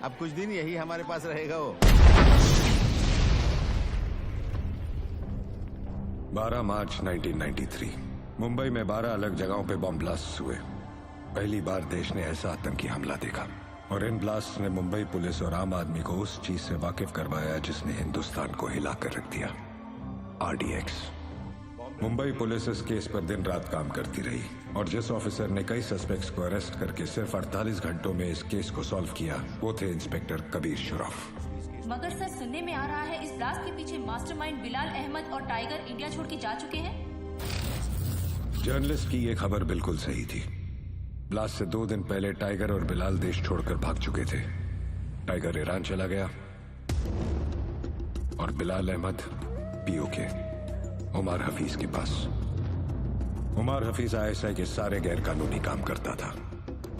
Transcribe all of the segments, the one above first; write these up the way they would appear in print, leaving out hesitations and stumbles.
अब कुछ दिन यही हमारे पास रहेगा वो। 12 मार्च 1993 मुंबई में 12 अलग जगहों पे बॉम्ब ब्लास्ट हुए। पहली बार देश ने ऐसा आतंकी हमला देखा और इन ब्लास्ट ने मुंबई पुलिस और आम आदमी को उस चीज से वाकिफ करवाया जिसने हिंदुस्तान को हिला कर रख दिया, RDX। मुंबई पुलिस इस केस पर दिन रात काम करती रही और जिस ऑफिसर ने कई सस्पेक्ट्स को अरेस्ट करके सिर्फ 48 घंटों में इस केस को सॉल्व किया वो थे इंस्पेक्टर कबीर श्रॉफ। मगर सर, सुनने में आ रहा है इस ब्लास्ट के पीछे मास्टरमाइंड बिलाल अहमद और टाइगर इंडिया छोड़ के जा चुके हैं। जर्नलिस्ट की ये खबर बिल्कुल सही थी। ब्लास्ट से 2 दिन पहले टाइगर और बिलाल देश छोड़कर भाग चुके थे। टाइगर ईरान चला गया और बिलाल अहमद POK उमर हफीज के पास। उमर हफीज ISI के सारे गैर कानूनी काम करता था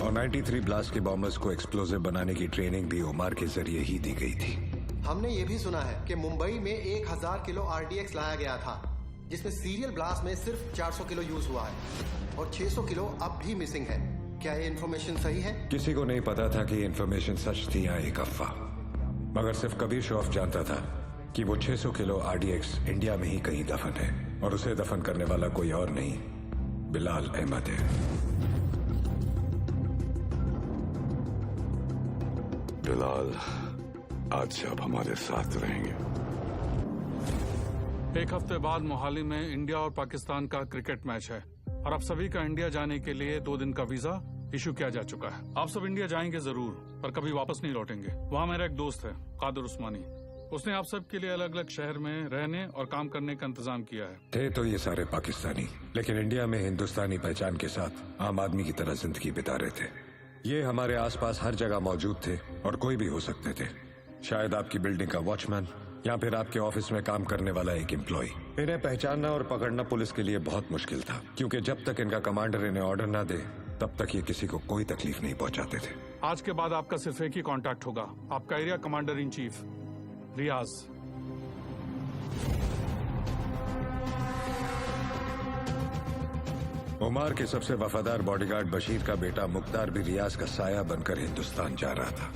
और 93 ब्लास्ट के बॉम्बर्स को एक्सप्लोजिव बनाने की ट्रेनिंग भी उमर के जरिए ही दी गई थी। हमने ये भी सुना है कि मुंबई में 1000 किलो RDX लाया गया था, जिसमें सीरियल ब्लास्ट में सिर्फ 400 किलो यूज हुआ है और 600 किलो अब भी मिसिंग है। क्या ये इन्फॉर्मेशन सही है? किसी को नहीं पता था कि इन्फॉर्मेशन सच थी या एक अफवाह, मगर सिर्फ कबीर श्रॉफ जानता था कि वो 600 किलो RDX इंडिया में ही कहीं दफन है और उसे दफन करने वाला कोई और नहीं, बिलाल अहमद है। बिलाल, आज से आप हमारे साथ रहेंगे। एक हफ्ते बाद मोहाली में इंडिया और पाकिस्तान का क्रिकेट मैच है और आप सभी का इंडिया जाने के लिए 2 दिन का वीजा इशू किया जा चुका है। आप सब इंडिया जाएंगे जरूर, पर कभी वापस नहीं लौटेंगे। वहाँ मेरा एक दोस्त है कादर उस्मानी, उसने आप सब के लिए अलग अलग शहर में रहने और काम करने का इंतजाम किया है। थे तो ये सारे पाकिस्तानी, लेकिन इंडिया में हिंदुस्तानी पहचान के साथ आम आदमी की तरह जिंदगी बिता रहे थे। ये हमारे आसपास हर जगह मौजूद थे और कोई भी हो सकते थे। शायद आपकी बिल्डिंग का वॉचमैन या फिर आपके ऑफिस में काम करने वाला एक एम्प्लॉय। इन्हें पहचानना और पकड़ना पुलिस के लिए बहुत मुश्किल था, क्योंकि जब तक इनका कमांडर इन्हें ऑर्डर ना दे तब तक ये किसी को कोई तकलीफ नहीं पहुंचाते थे। आज के बाद आपका सिर्फ एक ही कांटेक्ट होगा, आपका एरिया कमांडर इन चीफ रियाज। उमर के सबसे वफादार बॉडीगार्ड बशीर का बेटा मुख्तार भी रियाज का साया बनकर हिंदुस्तान जा रहा था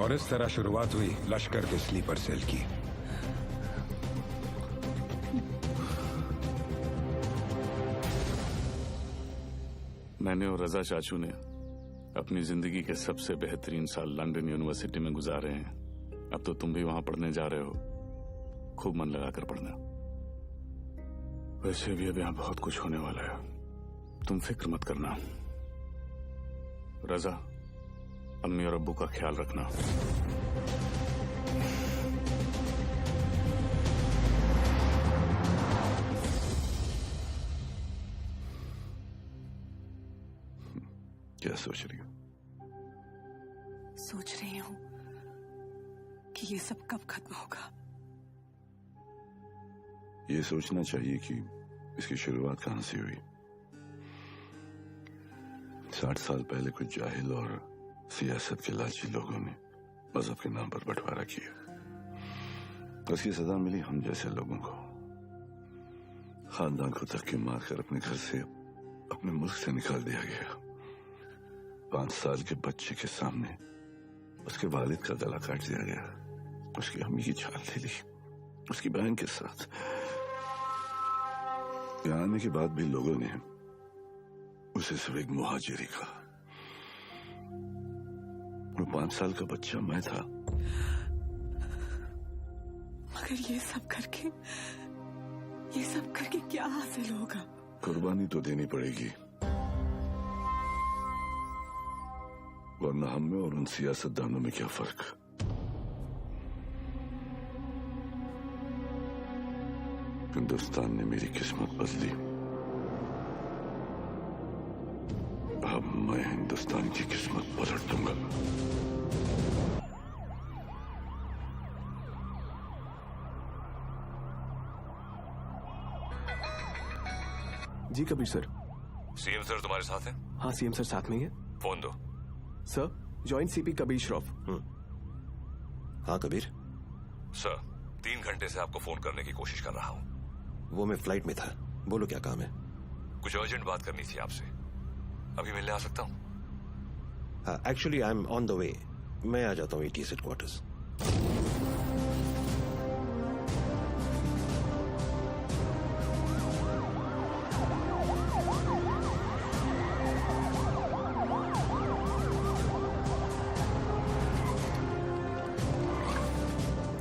और इस तरह शुरुआत हुई लश्कर के स्लीपर सेल की। मैंने और रजा चाचू ने अपनी जिंदगी के सबसे बेहतरीन साल लंदन यूनिवर्सिटी में गुजारे हैं। अब तो तुम भी वहां पढ़ने जा रहे हो, खूब मन लगाकर पढ़ना। वैसे भी अब यहाँ बहुत कुछ होने वाला है, तुम फिक्र मत करना। रजा, अम्मी और अब्बू का ख्याल रखना। क्या सोच रही हो? सोच रही हूँ कि ये सब कब खत्म होगा। ये सोचना चाहिए कि इसकी शुरुआत कहां से हुई। 60 साल पहले कुछ जाहिल और सियासत के लालची लोगों ने मजहब के नाम पर बंटवारा किया। उसकी सजा मिली हम जैसे लोगों को। खानदान को धक्के मारकर अपने घर से, अपने मुल्क से निकाल दिया गया। 5 साल के बच्चे के सामने उसके वालिद का गला काट दिया गया, उसकी अम्मी की छाल ले ली, उसकी बहन के साथ। यहाँ आने के बाद भी लोगों ने उसे सिर्फ एक मुहाजिरी कहा। वो 5 साल का बच्चा मैं था। मगर ये सब करके क्या हासिल होगा? कुर्बानी तो देनी पड़ेगी, वरना हम में और उन सियासतदानों में क्या फर्क। हिंदुस्तान ने मेरी किस्मत बदली, अब मैं हिंदुस्तान की किस्मत पलट दूंगा। जी कबीर सर। सीएम सर तुम्हारे साथ हैं? हाँ सीएम सर साथ में ही है। फोन दो। Sir, joint CP Kabir Shroff. हाँ कबीर। सर, 3 घंटे से आपको फोन करने की कोशिश कर रहा हूँ। वो मैं फ्लाइट में था, बोलो क्या काम है? कुछ अर्जेंट बात करनी थी आपसे, अभी मिलने आ सकता हूँ? हाँ, actually I am on the way. मैं आ जाता हूँ ATS हेडक्वार्टर्स।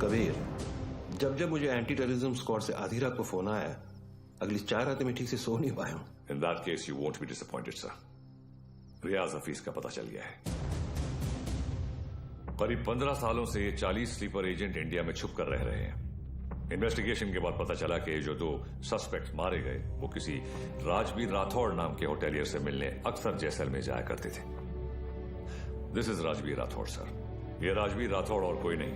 कबीर, जब जब मुझे एंटी टेररिज्म स्क्वाड से आधी रात को फोन आया, अगली 4 रातें मैं ठीक से सो नहीं पाया हूं। In that case you won't be disappointed sir. Riyaz Hafeez का पता चल गया है। करीब 15 सालों से ये 40 स्लीपर एजेंट इंडिया में छुप कर रह रहे हैं। इन्वेस्टिगेशन के बाद पता चला कि जो 2 सस्पेक्ट मारे गए वो किसी राजवीर राठौड़ नाम के होटेलियर से मिलने अक्सर जैसलमेर जाया करते थे। This is Rajveer Rathore sir. ये राजवीर राठौड़ और कोई नहीं,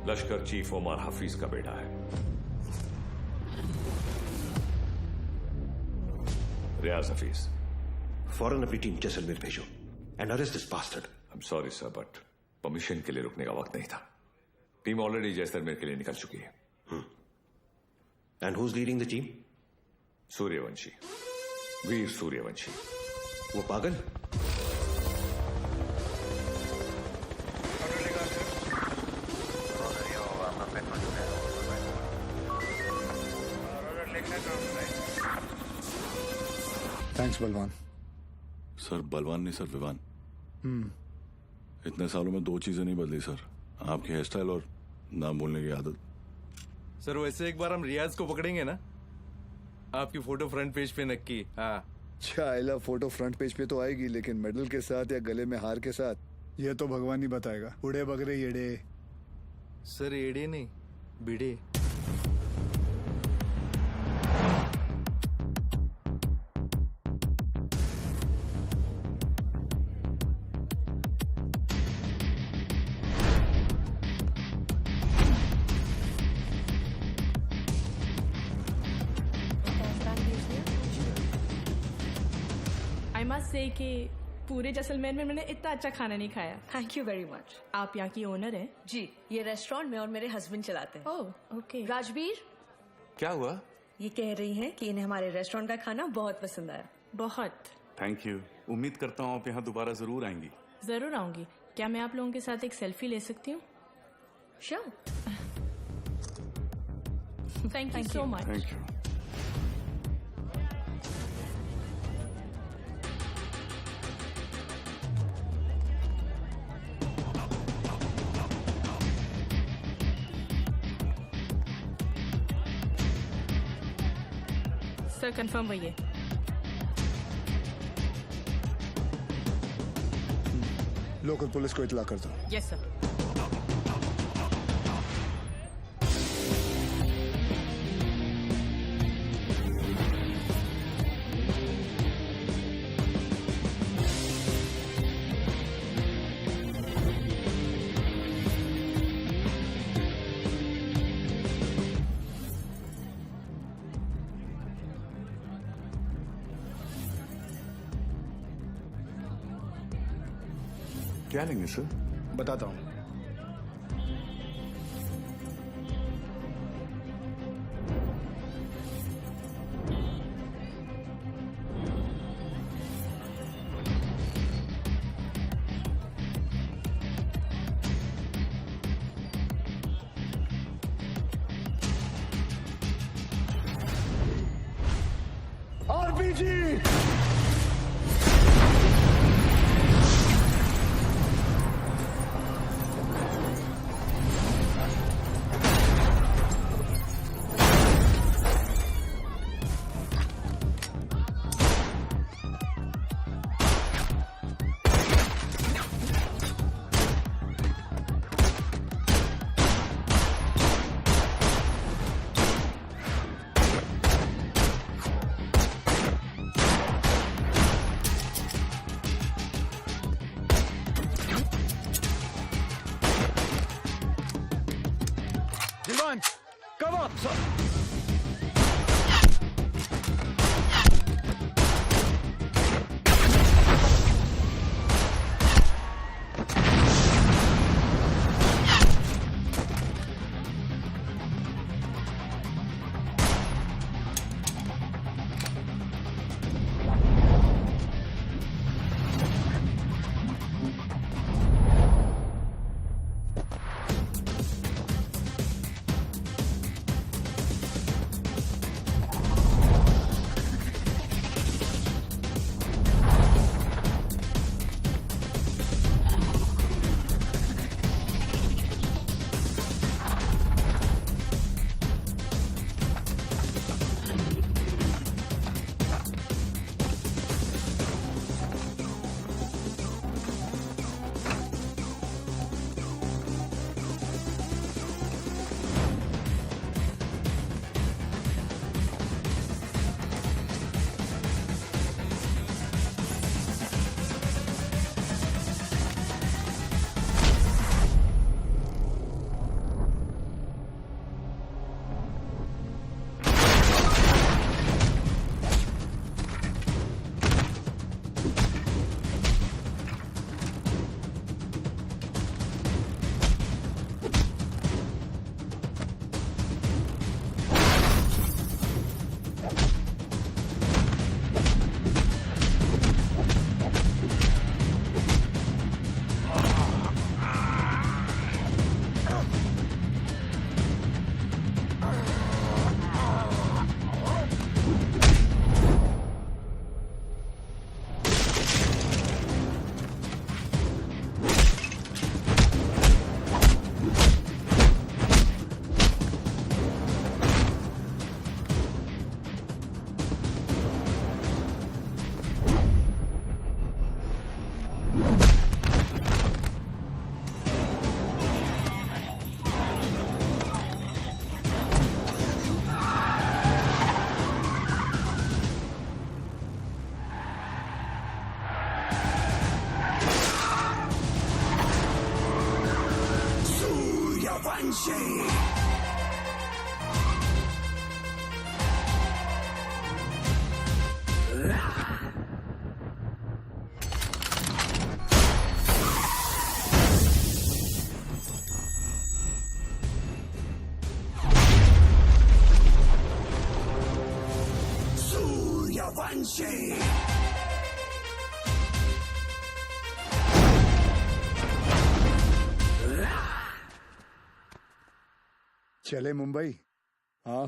लश्कर चीफ उमर हफीज का बेटा है। रियाज हफीज। फौरन अपनी टीम जैसलमेर भेजो and arrest this bastard. I am sorry sir, but permission के लिए रुकने का वक्त नहीं था। टीम ऑलरेडी जैसलमेर के लिए निकल चुकी है। And who is leading the team? Suryavanshi, Veer Suryavanshi. वो पागल? थैंक्स बलवान। सर बलवान नहीं सर, विवान। इतने सालों में 2 चीजें नहीं बदली सर, आपकी हेयर स्टाइल और नाम बोलने की आदत। सर वैसे एक बार हम रियाज को पकड़ेंगे ना, आपकी फोटो फ्रंट पेज पे नक्की। हाँ चाइला फोटो फ्रंट पेज पे तो आएगी, लेकिन मेडल के साथ या गले में हार के साथ ये तो भगवान ही बताएगा। उड़े बगरे येड़े। सर येड़े नहीं, बिड़े। से कि पूरे जैसलमेर में मैंने इतना अच्छा खाना नहीं खाया। Thank you very much. आप यहाँ की ओनर हैं? जी, ये रेस्टोरेंट में और मेरे हस्बैंड चलाते हैं। Oh okay. राजवीर, क्या हुआ? ये कह रही हैं कि इन्हें हमारे रेस्टोरेंट का खाना बहुत पसंद आया। बहुत। Thank you. उम्मीद करता हूँ आप यहाँ दोबारा जरूर आएंगी। जरूर आऊंगी। क्या मैं आप लोगों के साथ एक सेल्फी ले सकती हूँ? Sure. Thank you so much. Thank you. Sir confirm वही है। लोकल पुलिस को इतला कर दो। Yes sir. क्या लेंगे सर? बताता हूँ। आरपीजी। Come on, sir. चले मुंबई। हाँ,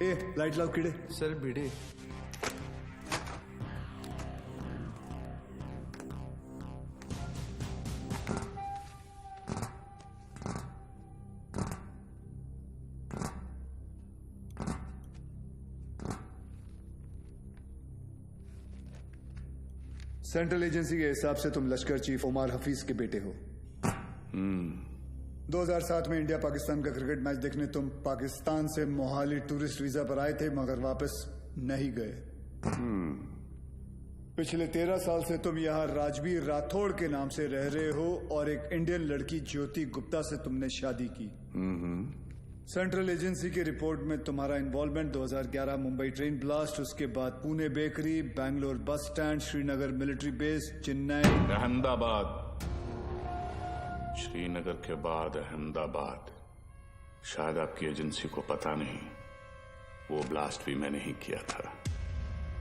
ए लाइट लाओ कीड़े। सर भिड़े। सेंट्रल एजेंसी के हिसाब से तुम लश्कर चीफ उमर हफीज के बेटे हो। 2007 में इंडिया पाकिस्तान का क्रिकेट मैच देखने तुम पाकिस्तान से मोहाली टूरिस्ट वीजा पर आए थे, मगर वापस नहीं गए। पिछले 13 साल से तुम यहाँ राजवीर राठौड़ के नाम से रह रहे हो और एक इंडियन लड़की ज्योति गुप्ता से तुमने शादी की। सेंट्रल एजेंसी की रिपोर्ट में तुम्हारा इन्वॉल्वमेंट 2011 मुंबई ट्रेन ब्लास्ट, उसके बाद Pune bakery, Bangalore bus stand, Srinagar military base, Chennai, Ahmedabad, Srinagar के बाद अहमदाबाद। शायद आपकी एजेंसी को पता नहीं, वो ब्लास्ट भी मैंने ही किया था।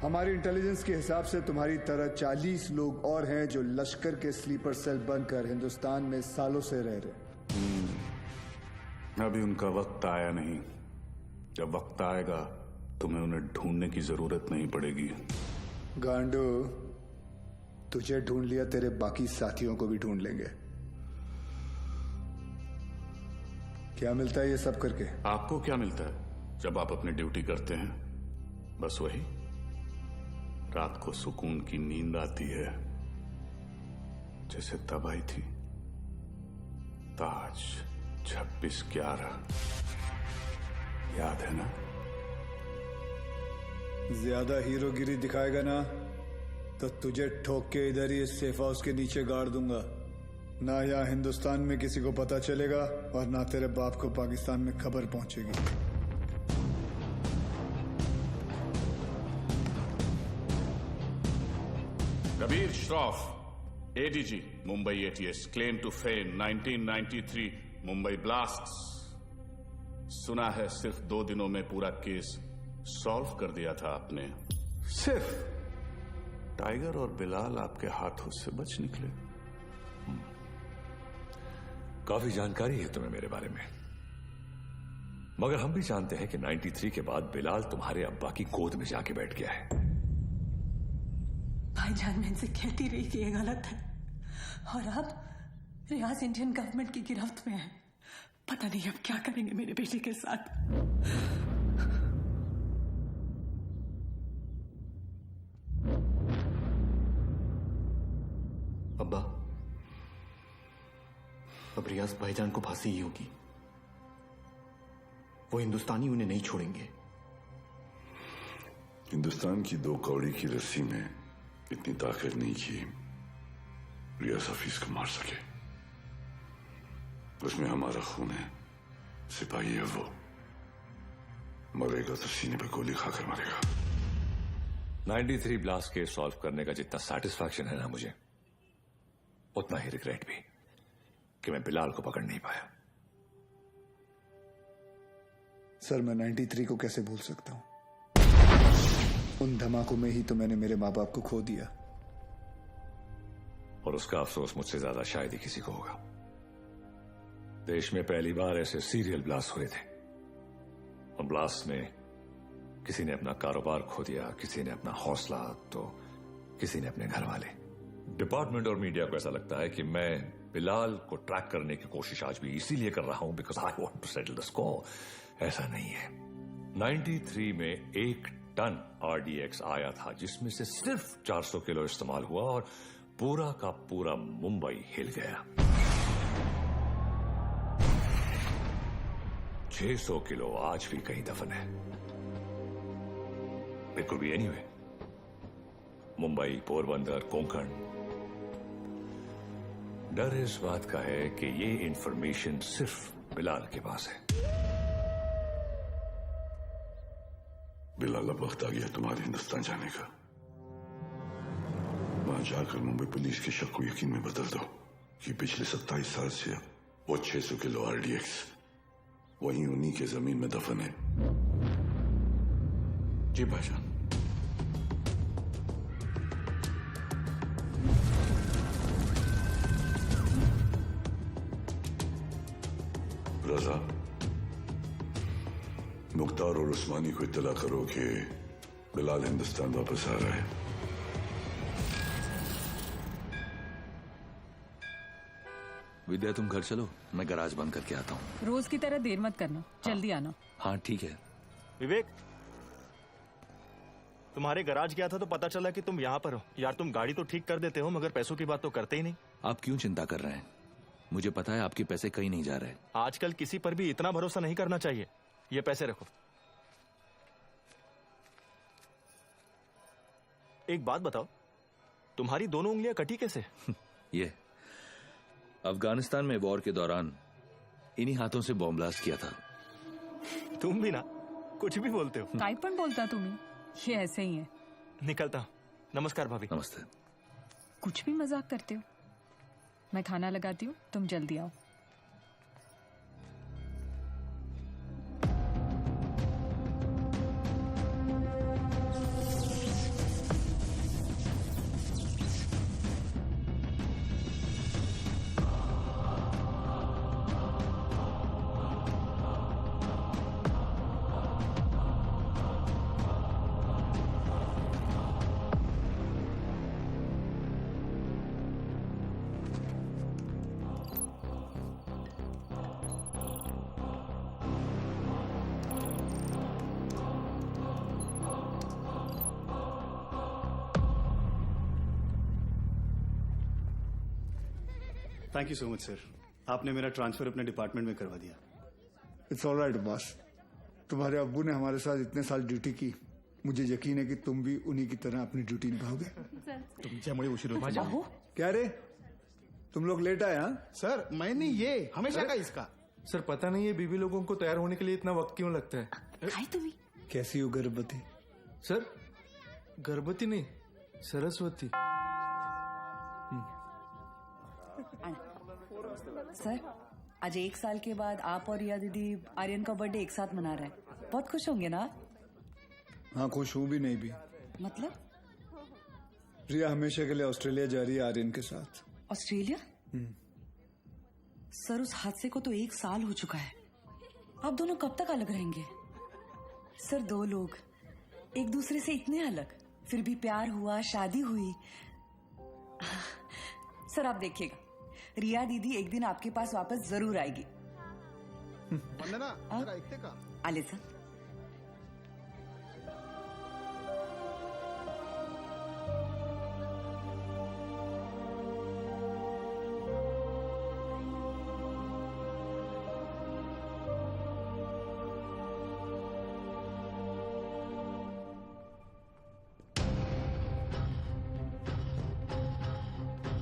हमारी इंटेलिजेंस के हिसाब से तुम्हारी तरह 40 लोग और हैं जो लश्कर के स्लीपर सेल बनकर हिंदुस्तान में सालों से रह रहे। अभी उनका वक्त आया नहीं। जब वक्त आएगा तुम्हें उन्हें ढूंढने की जरूरत नहीं पड़ेगी। गांडू, तुझे ढूंढ लिया, तेरे बाकी साथियों को भी ढूंढ लेंगे। क्या मिलता है ये सब करके? आपको क्या मिलता है जब आप अपनी ड्यूटी करते हैं? बस वही, रात को सुकून की नींद आती है, जैसे तब आई थी ताज 26/11, याद है ना? ज्यादा हीरोगिरी दिखाएगा ना तो तुझे ठोक के इधर ही इस सेफ हाउस के नीचे गाड़ दूंगा। ना यहाँ हिंदुस्तान में किसी को पता चलेगा और ना तेरे बाप को पाकिस्तान में खबर पहुंचेगी। Kabir Shroff, ADG, Mumbai ATS, claim to fame 1993 Mumbai blasts. सुना है सिर्फ 2 दिनों में पूरा केस सॉल्व कर दिया था आपने। सिर्फ टाइगर और बिलाल आपके हाथों से बच निकले। काफी जानकारी है तुम्हें मेरे बारे में, मगर हम भी जानते हैं कि 93 के बाद बिलाल तुम्हारे अब्बा की गोद में जाके बैठ गया है। भाईजान, मैं इनसे कहती रही कि ये गलत है, और अब रियाज इंडियन गवर्नमेंट की गिरफ्त में है। पता नहीं अब क्या करेंगे मेरे बेटे के साथ। अब्बा, अब रियाज भाईजान को फांसी ही होगी। वो हिंदुस्तानी उन्हें नहीं छोड़ेंगे। हिंदुस्तान की 2 कौड़ी की रस्सी में इतनी ताकत नहीं कि रियाज हफीज को मार सके। उसमें हमारा खून है, सिपाही है वो। मरेगा तो सीने पे गोली खाकर मरेगा। 93 ब्लास्ट केस सॉल्व करने का जितना सेटिस्फैक्शन है ना मुझे, उतना ही रिग्रेट भी कि मैं बिलाल को पकड़ नहीं पाया। सर, मैं 93 को कैसे भूल सकता हूं? उन धमाकों में ही तो मैंने मेरे माँ बाप को खो दिया। और उसका अफसोस मुझसे ज्यादा शायद ही किसी को होगा। देश में पहली बार ऐसे सीरियल ब्लास्ट हुए थे, और ब्लास्ट में किसी ने अपना कारोबार खो दिया, किसी ने अपना हौसला, तो किसी ने अपने घर वाले। डिपार्टमेंट और मीडिया को ऐसा लगता है कि मैं बिलाल को ट्रैक करने की कोशिश आज भी इसीलिए कर रहा हूं because I want to settle the score. ऐसा नहीं है। 93 में एक टन RDX आया था, जिसमें से सिर्फ 400 किलो इस्तेमाल हुआ और पूरा का पूरा मुंबई हिल गया। 600 किलो आज भी कहीं दफन है। It could be anyway, Mumbai, Porbandar, Konkan. डर इस बात का है कि ये इंफॉर्मेशन सिर्फ बिलाल के पास है। बिलाल, अब वक्त आ गया तुम्हारे हिंदुस्तान जाने का। वहां जाकर मुंबई पुलिस के शक को यकीन में बदल दो कि पिछले 27 साल से वो 600 किलो RDX वहीं उन्हीं के जमीन में दफन है। जी भाईजान। रजा, मुख्तार और उस्मानी को इत्तला करो कि बिलाल हिंदुस्तान वापस आ रहा है। विद्या, तुम घर चलो, मैं गैराज बंद करके आता हूँ। रोज की तरह देर मत करना, जल्दी आना। हाँ ठीक है। विवेक, तुम्हारे गैराज गया था तो पता चला कि तुम यहाँ पर हो। यार तुम गाड़ी तो ठीक कर देते हो मगर पैसों की बात तो करते ही नहीं। आप क्यों चिंता कर रहे हैं? मुझे पता है आपके पैसे कहीं नहीं जा रहे। आजकल किसी पर भी इतना भरोसा नहीं करना चाहिए। ये पैसे रखो। एक बात बताओ, तुम्हारी दोनों उंगलियां कटी कैसे? ये अफगानिस्तान में वॉर के दौरान इन्हीं हाथों से बॉम्ब ब्लास्ट किया था। तुम भी ना कुछ भी बोलते हो। काय पण बोलता तुम्ही? ये ऐसे ही है। निकलता हूं। नमस्कार भाभी। नमस्ते। कुछ भी मजाक करते हो। मैं खाना लगाती हूँ, तुम जल्दी आओ। Thank you so much sir, आपने मेरा ट्रांसफर अपने डिपार्टमेंट में करवा दिया। It's all right boss. तुम्हारे अब्बू ने हमारे साथ इतने साल ड्यूटी की, मुझे यकीन है कि तुम भी उन्हीं की तरह अपनी ड्यूटी निभाओगे। तुमच्यामुळे उशीर होतो। क्या रे, तुम लोग लेट आए? हाँ सर, मैंने ये हमेशा का इसका। सर पता नहीं है बीबी लोगों को तैयार होने के लिए इतना वक्त क्यों लगता है। कैसी हो गर्भवती? सर गर्भवती नहीं, सरस्वती। सर, आज 1 साल के बाद आप और रिया दीदी आर्यन का बर्थडे एक साथ मना रहे हैं। बहुत खुश होंगे ना? हाँ खुश हूँ भी नहीं भी। मतलब? रिया हमेशा के लिए ऑस्ट्रेलिया जा रही है आर्यन के साथ। ऑस्ट्रेलिया? सर उस हादसे को तो 1 साल हो चुका है। आप दोनों कब तक अलग रहेंगे? सर 2 लोग एक दूसरे से इतने अलग, फिर भी प्यार हुआ, शादी हुई। सर आप देखिएगा, रिया दीदी एक दिन आपके पास वापस जरूर आएगी। आले सर।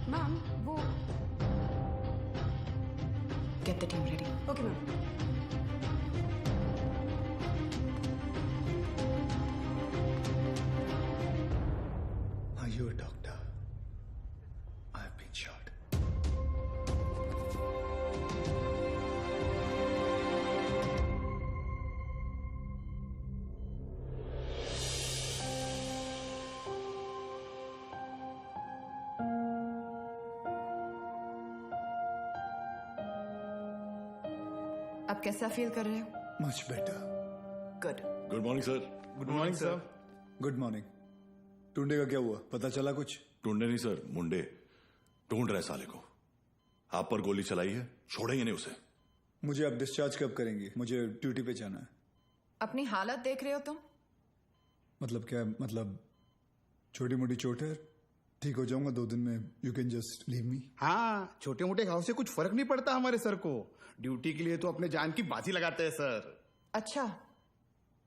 मैम वो Get the team ready. Okay ma'am. Are you a doctor? I've been shot. आप कैसा फील कर रहे हो? Much better. Good. Good morning sir. Good morning sir. Good morning. Tunde का क्या हुआ, पता चला कुछ? टुंडे नहीं सर, मुंडे ढूंढ रहे साले को। आप पर गोली चलाई है, छोड़ेंगे नहीं उसे। मुझे अब डिस्चार्ज कब करेंगे? मुझे ड्यूटी पे जाना है। अपनी हालत देख रहे हो तुम? मतलब क्या? मतलब छोटी मोटी चोट है, ठीक हो जाऊंगा 2 दिन में। You can just leave me. हाँ, छोटे मोटे घाव से कुछ फर्क नहीं पड़ता हमारे सर को। ड्यूटी के लिए तो अपने जान की बाजी लगाते हैं सर। अच्छा,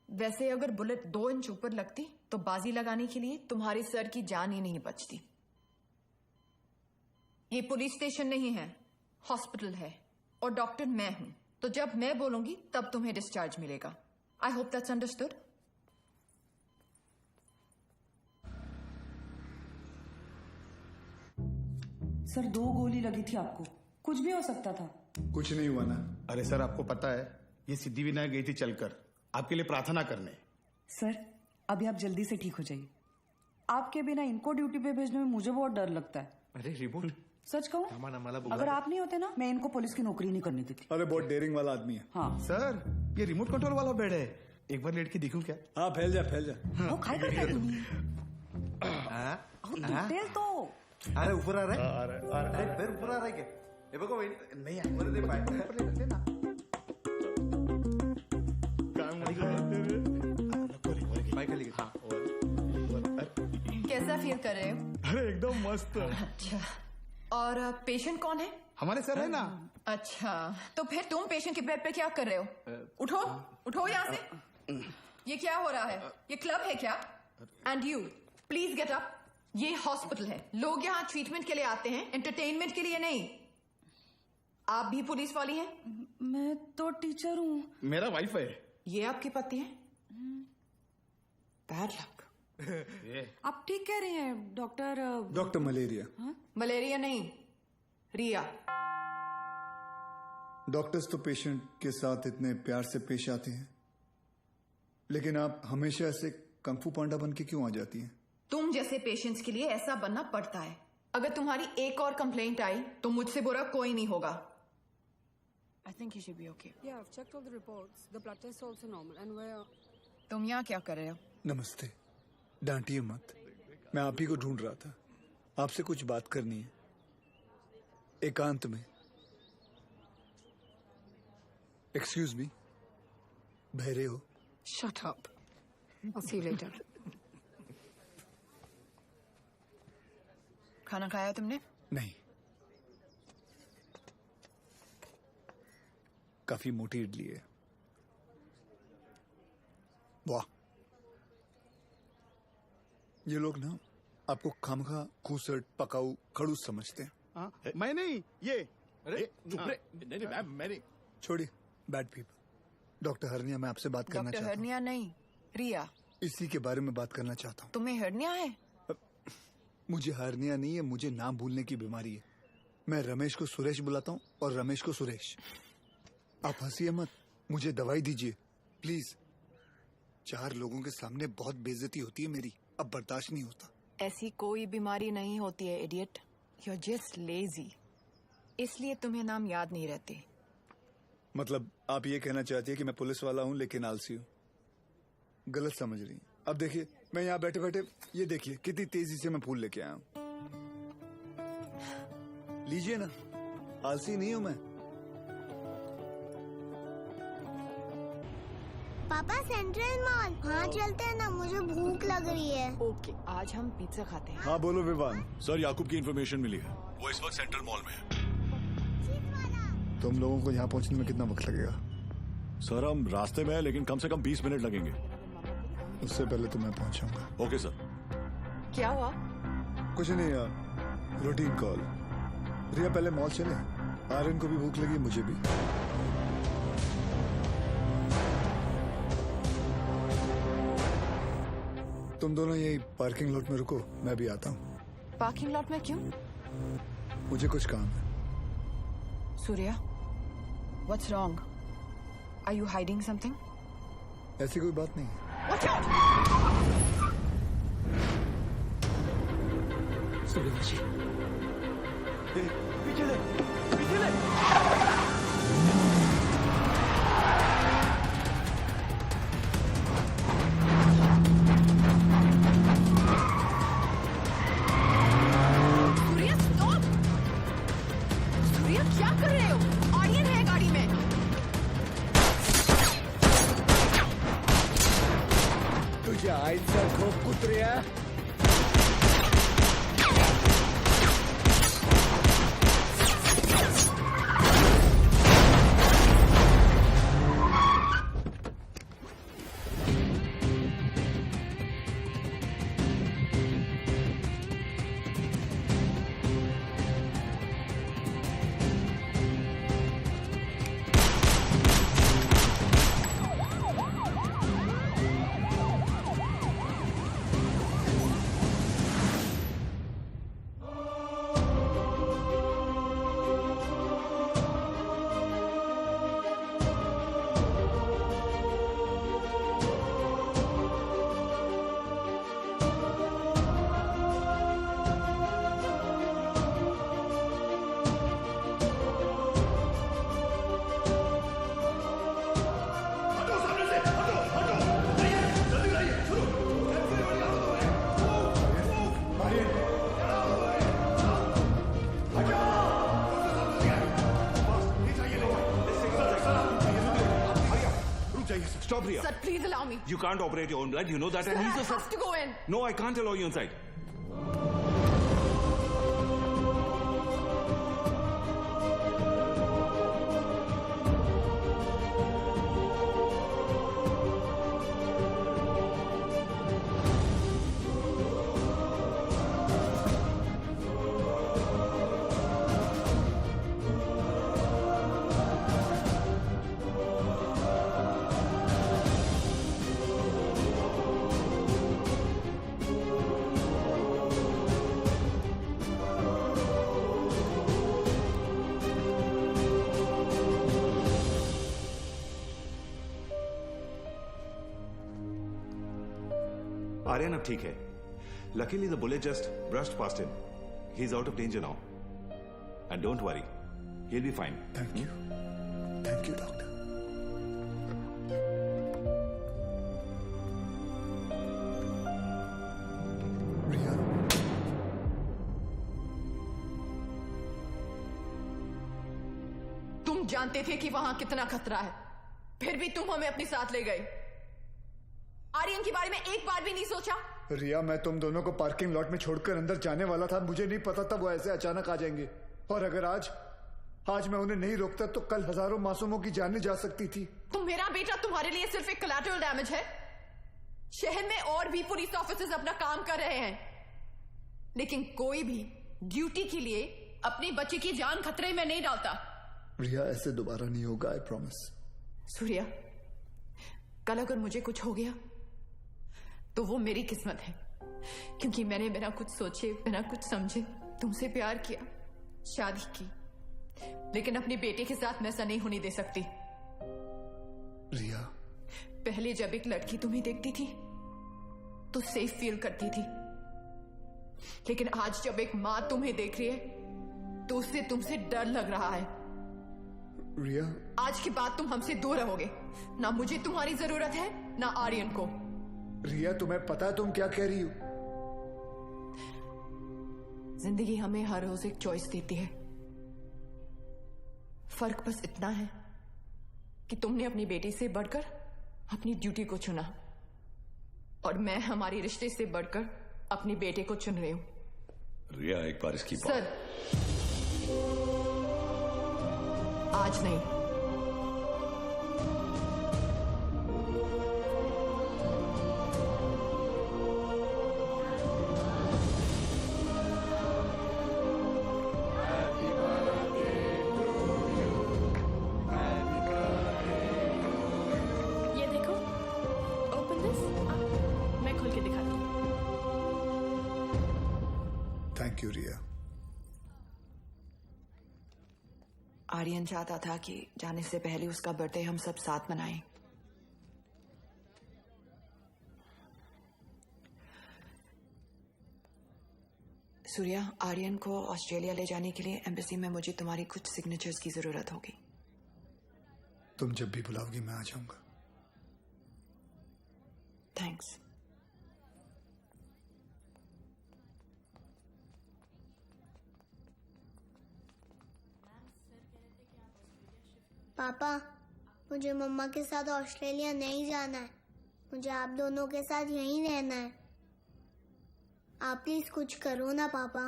वैसे अगर बुलेट 2 इंच ऊपर लगती तो बाजी लगाने के लिए तुम्हारे सर की जान ही नहीं बचती। ये पुलिस स्टेशन नहीं है, हॉस्पिटल है, और डॉक्टर मैं हूं, तो जब मैं बोलूंगी तब तुम्हें डिस्चार्ज मिलेगा। I hope that's understood. Sir 2 गोली लगी थी आपको, कुछ भी हो सकता था। कुछ नहीं हुआ ना? अरे सर, आपको पता है ये सिद्धिविनायक गई थी चलकर आपके लिए प्रार्थना करने। सर अभी आप जल्दी से ठीक हो जाइए। आपके बिना इनको ड्यूटी पे भेजने में मुझे बहुत डर लगता है। अरे रिमोट, सच कहूँ, अगर आप नहीं होते ना, मैं इनको पुलिस की नौकरी नहीं करनी देती। अरे बहुत डेयरिंग वाला आदमी है। हाँ सर, ये रिमोट कंट्रोल वाला बेड है, एक बार लेट के दिखूं क्या? हाँ, फैल जा। वो खाई करता है तुम्हें। तेल तो अरे ऊपर आ रहा है, पैर ऊपर आ रहा है क्या? ये बघो नहीं है, ऊपर दे, पाय ऊपर ले ना। कैसा फील कर रहे हो? अरे एकदम मस्त। अच्छा, और पेशेंट कौन है? हमारे सर है ना। अच्छा, तो फिर तुम पेशेंट के बेड पे क्या कर रहे हो? उठो यहाँ से। ये क्या हो रहा है? ये क्लब है क्या? And you please get up. ये हॉस्पिटल है, लोग यहाँ ट्रीटमेंट के लिए आते हैं, एंटरटेनमेंट के लिए नहीं। आप भी पुलिस वाली हैं? मैं तो टीचर हूँ। मेरा वाइफ है। ये आपके पति हैं? Bad luck. आप ठीक कह रहे हैं डॉक्टर मलेरिया। मलेरिया नहीं, रिया। डॉक्टर्स तो पेशेंट के साथ इतने प्यार से पेश आते हैं, लेकिन आप हमेशा ऐसे कंफू पांडा बन के क्यों आ जाती हैं? तुम जैसे पेशेंट्स के लिए ऐसा बनना पड़ता है। अगर तुम्हारी एक और कंप्लेंट आई तो मुझसे बुरा कोई नहीं होगा। I think you should be okay. Yeah, I've checked all the reports. The blood test is also normal. And where? तुम यहाँ क्या कर रहे हो? नमस्ते, डांटिए मत। मैं आप ही को ढूंढ रहा था, आपसे कुछ बात करनी है, एकांत में। एक्सक्यूज मी, बहरे हो? Shut up. I'll see you later. खाना खाया तुमने? नहीं, काफी मोटी इडली है। वाह, ये लोग ना आपको खामखा खूसट पकाऊ खड़ूस समझते हैं। मैं नहीं, ये अरे मैं नहीं। छोड़िए, बैड पीपल। डॉक्टर हरनिया, मैं आपसे बात करना चाहता हूँ। डॉक्टर हरनिया नहीं, रिया। इसी के बारे में बात करना चाहता हूँ। तुम्हें हरनिया है? मुझे हरनिया नहीं है, मुझे नाम भूलने की बीमारी है। मैं रमेश को सुरेश बुलाता हूँ और रमेश को सुरेश। आप हंसिए मत, मुझे दवाई दीजिए प्लीज। 4 लोगों के सामने बहुत बेइज्जती होती है मेरी, अब बर्दाश्त नहीं होता। ऐसी कोई बीमारी नहीं होती है idiot, you are just lazy, इसलिए तुम्हें नाम याद नहीं रहते। मतलब आप ये कहना चाहती है कि मैं पुलिस वाला हूँ लेकिन आलसी हूँ? गलत समझ रही हैं। अब देखिए, मैं यहाँ बैठे बैठे ये देखिए कितनी तेजी से मैं फूल लेके आया हूँ। लीजिए ना, आलसी नहीं हूँ मैं। पापा सेंट्रल मॉल, हाँ चलते हैं ना, मुझे भूख लग रही है। ओके, आज हम पिज्जा खाते हैं। हाँ बोलो विवान। सर, याकूब की इन्फॉर्मेशन मिली है, वो इस वक्त सेंट्रल मॉल में है। तुम लोगों को यहाँ पहुँचने में कितना वक्त लगेगा? सर, हम रास्ते में हैं, लेकिन कम से कम 20 मिनट लगेंगे। उससे पहले तो मैं पहुंचूंगा। Okay sir. क्या हुआ? कुछ नहीं यार, रूटीन कॉल। रिया, पहले मॉल चले, आर्यन को भी भूख लगी, मुझे भी। तुम दोनों यही पार्किंग लॉट में रुको, मैं भी आता हूँ। पार्किंग लॉट में क्यों? मुझे कुछ काम है। Surya, what's wrong? Are you hiding something? ऐसी कोई बात नहीं है। Watch out! सूर्या जी, पीछे ले, पीछे ले। सूर्या, stop! सूर्या, क्या कर रहे हो? ऑडियंस है गाड़ी में। जायचं खूप कुत्र्या. Stop, Riya. Sir, please allow me. You can't operate your own blood. You know that. Sir, and he's I a have to go in. No, I can't allow you inside. Aryan अब ठीक है. Luckily the bullet just brushed past him. He's out of danger now. And don't worry. He'll be fine. Thank you. Thank you, doctor. Riya. तुम जानते थे कि वहां कितना खतरा है, फिर भी तुम हमें अपने साथ ले गए. आर्यन के बारे में एक बार भी नहीं सोचा? रिया, मैं तुम दोनों को पार्किंग लॉट में छोड़कर अंदर जाने वाला था. मुझे नहीं पता था वो ऐसे अचानक आ जाएंगे. और अगर आज मैं उन्हें नहीं रोकता तो कल हजारों मासूमों की जानें जा सकती थी. तो मेरा बेटा तुम्हारे लिए सिर्फ एक कोलैटरल डैमेज है. शहर में और भी पुलिस ऑफिसर्स अपना काम कर रहे हैं, लेकिन कोई भी ड्यूटी के लिए अपने बच्चे की जान खतरे में नहीं डालता. रिया, ऐसे दोबारा नहीं होगा. I promise. सूर्या, कल अगर मुझे कुछ हो गया तो वो मेरी किस्मत है, क्योंकि मैंने बिना कुछ सोचे, बिना कुछ समझे तुमसे प्यार किया, शादी की. लेकिन अपने बेटे के साथ मैं ऐसा नहीं होने दे सकती. रिया, पहले जब एक लड़की तुम्हें देखती थी तो सेफ फील करती थी, लेकिन आज जब एक मां तुम्हें देख रही है तो उससे तुमसे डर लग रहा है. रिया, आज के बाद तुम हमसे दूर रहोगे. ना मुझे तुम्हारी जरूरत है, ना आर्यन को. रिया, तुम्हें पता है तुम क्या कह रही हो? जिंदगी हमें हर रोज एक चॉइस देती है. फर्क बस इतना है कि तुमने अपनी बेटी से बढ़कर अपनी ड्यूटी को चुना, और मैं हमारे रिश्ते से बढ़कर अपने बेटे को चुन रही हूं. रिया, एक बार इसकी बात. सर, आज नहीं. ये देखो, ओपन दिस. मैं खोल के दिखाती हूँ. थैंक यू रिया. आर्यन चाहता था कि जाने से पहले उसका बर्थडे हम सब साथ मनाएं. सूर्या, आर्यन को ऑस्ट्रेलिया ले जाने के लिए एम्बेसी में मुझे तुम्हारी कुछ सिग्नेचर्स की जरूरत होगी. तुम जब भी बुलाओगी मैं आ जाऊंगा. थैंक्स. पापा, मुझे मम्मा के साथ ऑस्ट्रेलिया नहीं जाना है. मुझे आप दोनों के साथ यहीं रहना है। आप प्लीज कुछ करो ना पापा।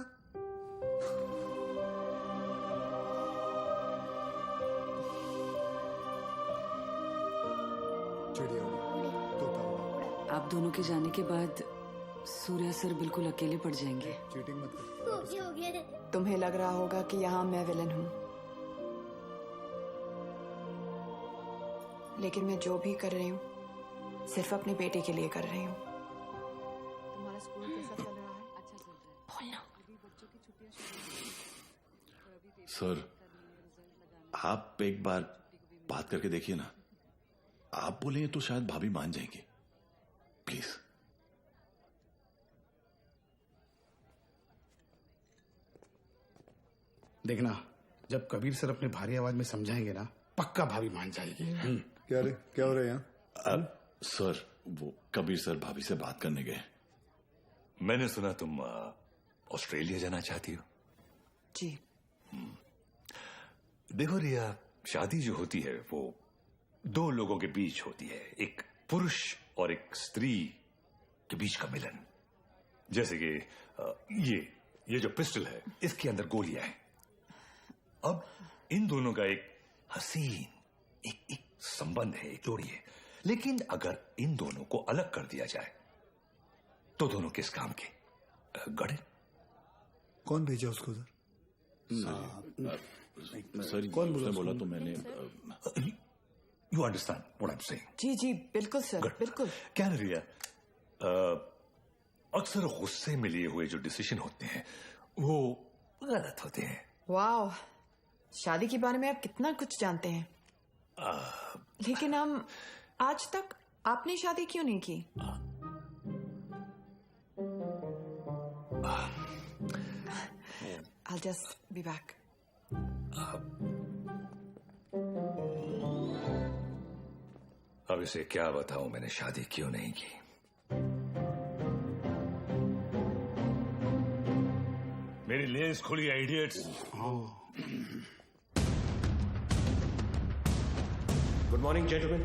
आप दोनों के जाने के बाद सूर्या सर बिल्कुल अकेले पड़ जाएंगे। चीटिंग मत कर। तुम्हें लग रहा होगा कि यहाँ मैं विलन हूँ, लेकिन मैं जो भी कर रही हूँ सिर्फ अपने बेटे के लिए कर रही हूँ। तुम्हारा स्कूल कैसा चल रहा है? अच्छा चल रहा है। बोलना। सर, आप एक बार बात करके देखिए ना। आप बोलेंगे तो शायद भाभी मान जाएंगे। प्लीज। देखना, जब कबीर सर अपने भारी आवाज में समझाएंगे ना, पक्का भाभी मान जाएगी। क्या रे, क्या हो रहा है यहाँ? सर, वो कबीर सर भाभी से बात करने गए। मैंने सुना तुम ऑस्ट्रेलिया जाना चाहती हो। जी। देखो रिया, शादी जो होती है वो दो लोगों के बीच होती है, एक पुरुष और एक स्त्री के बीच का मिलन। जैसे कि ये जो पिस्टल है, इसके अंदर गोलियां हैं। अब इन दोनों का एक हसीन एक संबंध है, एक जोड़ी है। लेकिन अगर इन दोनों को अलग कर दिया जाए तो दोनों किस काम के? गड़े। कौन भेजा उसको उधर? सर, कौन बोला तो मैंने। You understand what I am saying? जी जी बिल्कुल सर, बिल्कुल। क्या रिया, अक्सर गुस्से में लिए हुए जो डिसीजन होते हैं वो गलत होते हैं। वाह, शादी के बारे में आप कितना कुछ जानते हैं। लेकिन हम आज तक आपने शादी क्यों नहीं की? I'll just be back. अब इसे क्या बताऊं मैंने शादी क्यों नहीं की। मेरी लेंस खुली है, idiots. Good morning, gentlemen.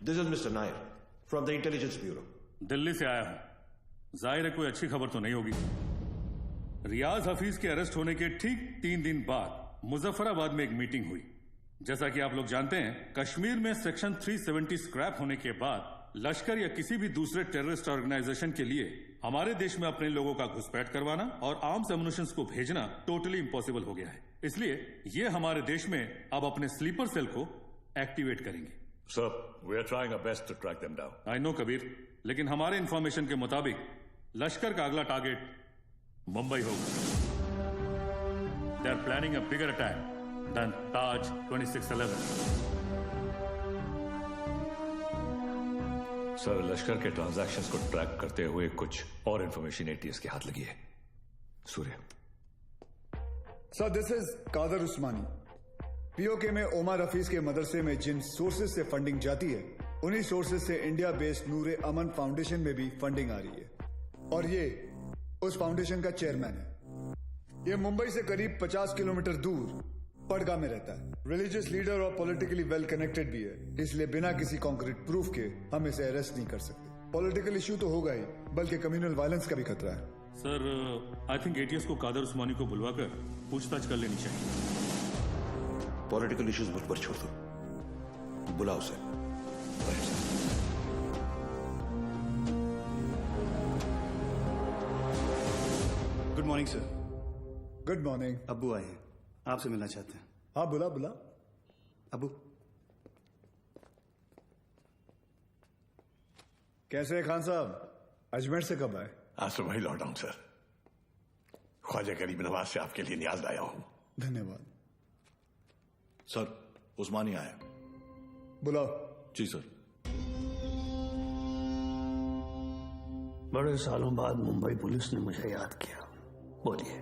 This is Mr. Nair from the Intelligence Bureau. Delhi से आया हूं। जाहिर है कोई अच्छी खबर तो नहीं होगी। रियाज हफीज के अरेस्ट होने के ठीक 3 दिन बाद मुजफ्फराबाद में एक मीटिंग हुई। जैसा कि आप लोग जानते हैं, कश्मीर में सेक्शन 370 स्क्रैप होने के बाद लश्कर या किसी भी दूसरे टेररिस्ट ऑर्गेनाइजेशन के लिए हमारे देश में अपने लोगों का घुसपैठ करवाना और आर्म्स एमुनिशंस को भेजना टोटली इम्पॉसिबल हो गया है। इसलिए ये हमारे देश में अब अपने स्लीपर सेल को एक्टिवेट करेंगे। Sir, we are trying our best to track them down. I know Kabir, लेकिन हमारे इंफॉर्मेशन के मुताबिक लश्कर का अगला टारगेट मुंबई होगा। They are planning a bigger attack than Taj 2611। Sir, Lashkar के ट्रांजैक्शंस को ट्रैक करते हुए कुछ और इंफॉर्मेशन एटीएस के हाथ लगी है। Surya. Sir, this is Kadar Usmani. POK में ओमर हफीज के मदरसे में जिन सोर्सेज से फंडिंग जाती है, उन्हीं सोर्सेज से इंडिया बेस्ड नूरे अमन फाउंडेशन में भी फंडिंग आ रही है और ये उस फाउंडेशन का चेयरमैन है। ये मुंबई से करीब 50 किलोमीटर दूर पड़गा में रहता है। रिलीजियस लीडर और पॉलिटिकली वेल कनेक्टेड भी है, इसलिए बिना किसी कॉन्क्रीट प्रूफ के हम इसे अरेस्ट नहीं कर सकते। पॉलिटिकल इश्यू तो होगा ही, बल्कि कम्युनल वायलेंस का भी खतरा है। सर, आई थिंक एटीएस को कादर उस्मानी को बुलवाकर पूछताछ कर लेनी चाहिए। पॉलिटिकल इश्यूज मुझ पर छोड़ दो, बुलाओ उसे। Good morning sir. Good morning. अब्बू आए हैं, आपसे मिलना चाहते हैं। हाँ, बुला बुला। अब्बू। कैसे हैं खान साहब? अजमेर से कब आए? आज सुबह ही लौटा हूं सर। ख्वाजा गरीब नवाज से आपके लिए न्याज लाया हूं। धन्यवाद सर। उस्मानी आया। बुलाओ। जी सर। बड़े सालों बाद मुंबई पुलिस ने मुझे याद किया। बोलिए।